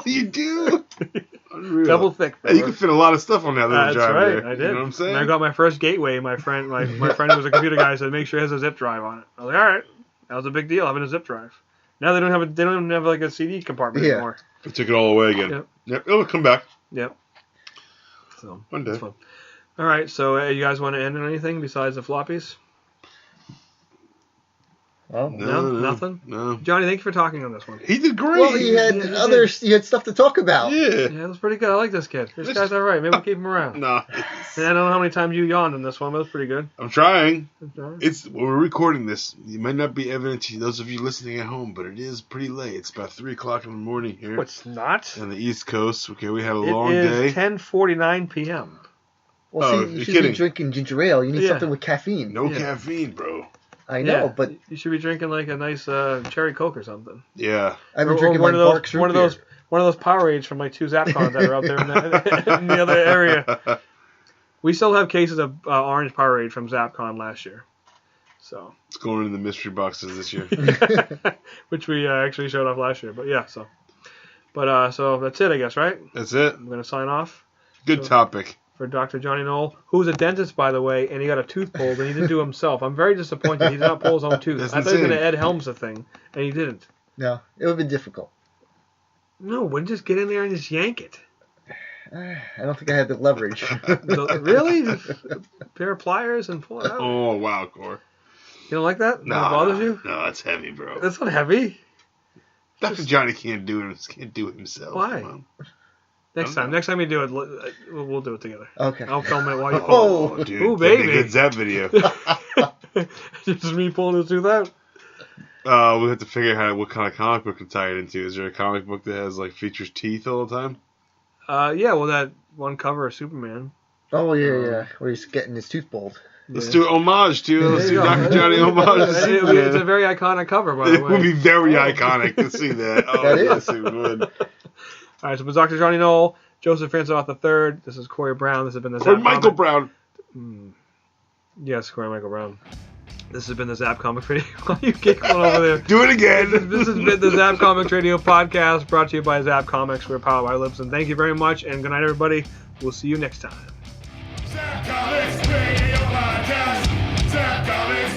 Speaker 1: You do? Unreal.
Speaker 2: Double thick.
Speaker 1: Hey, you can fit a lot of stuff on that little drive.
Speaker 2: That's right,
Speaker 1: there.
Speaker 2: I did.
Speaker 1: You know what I'm saying?
Speaker 2: And I got my first Gateway. My friend who was a computer guy said, make sure it has a zip drive on it. I was like, all right, that was a big deal having a zip drive. Now they don't even have like a CD compartment anymore.
Speaker 1: They took it all away again. Yep. It'll come back.
Speaker 2: Yep. So
Speaker 1: one day.
Speaker 2: Fun. All right. So you guys want to end on anything besides the floppies?
Speaker 3: Well,
Speaker 2: no, nothing.
Speaker 1: No.
Speaker 2: Johnny, thank you for talking on this one.
Speaker 1: He did great.
Speaker 3: Well, he had stuff to talk about.
Speaker 1: Yeah,
Speaker 2: it was pretty good. I like this kid. This guy's all right. Maybe we'll keep him around.
Speaker 1: Nah.
Speaker 2: I don't know how many times you yawned in this one, but it was pretty good.
Speaker 1: I'm trying. We're recording this. It might not be evident to those of you listening at home, but it is pretty late. It's about 3 o'clock in the morning here.
Speaker 2: No, it's not.
Speaker 1: On the East Coast. Okay, we had a long day.
Speaker 2: It is 10:49 p.m.
Speaker 3: Well, see, you should be drinking ginger ale. You need something with caffeine.
Speaker 1: No caffeine, bro.
Speaker 3: I know, but
Speaker 2: you should be drinking like a nice cherry Coke or something.
Speaker 1: Yeah,
Speaker 3: I've been drinking one of
Speaker 2: those Powerades from like 2 Zapp Cons that are out there in the other area. We still have cases of orange Powerade from Zapp Con last year, so
Speaker 1: it's going in the mystery boxes this year,
Speaker 2: which we actually showed off last year. But yeah, so that's it, I guess, right?
Speaker 1: That's it.
Speaker 2: I'm gonna sign off.
Speaker 1: Good topic.
Speaker 2: For Dr. Johnny Knoll, who's a dentist, by the way, and he got a tooth pulled, and he didn't do it himself. I'm very disappointed he did not pull his own tooth. I thought he was going to Ed Helms the thing, and he didn't.
Speaker 3: No, it would have been difficult.
Speaker 2: No, wouldn't just get in there and just yank it.
Speaker 3: I don't think I had the leverage.
Speaker 2: Really? Just a pair of pliers and pull it out?
Speaker 1: Oh, wow, Cor.
Speaker 2: You don't like that?
Speaker 1: No,
Speaker 2: that bothers you?
Speaker 1: No, that's heavy, bro.
Speaker 2: That's not heavy.
Speaker 1: Dr. Johnny can't do it himself.
Speaker 2: Why? Next time you do it, we'll do it together.
Speaker 3: Okay.
Speaker 2: I'll film it while you pull it.
Speaker 1: Oh, dude.
Speaker 2: Ooh, baby.
Speaker 1: Good Zapp video.
Speaker 2: Just me pulling his tooth out?
Speaker 1: We have to figure out what kind of comic book to tie it into. Is there a comic book that has features teeth all the time?
Speaker 2: Yeah, well, that one cover of Superman.
Speaker 3: Oh, yeah. Where he's getting his tooth pulled.
Speaker 1: Let's do homage to Let's do Dr. Johnny homage to Superman.
Speaker 2: It's a very iconic cover, by the way.
Speaker 1: It would be very iconic to see that. Oh,
Speaker 3: that
Speaker 1: yes, it would.
Speaker 2: All right, so it's Dr. Johnny Knoll, Joseph Francois III. This is Corry Brown. This has been the
Speaker 1: Zapp Michael Brown.
Speaker 2: Yes, Corry Michael Brown. This has been the Zapp Comics Radio. You giggling over there?
Speaker 1: Do it again.
Speaker 2: This has been the Zapp Comics Radio Podcast, brought to you by Zapp Comics. We're powered by Libsyn. Thank you very much, and good night, everybody. We'll see you next time.
Speaker 4: Zapp Comics Radio Podcast. Zapp Comics.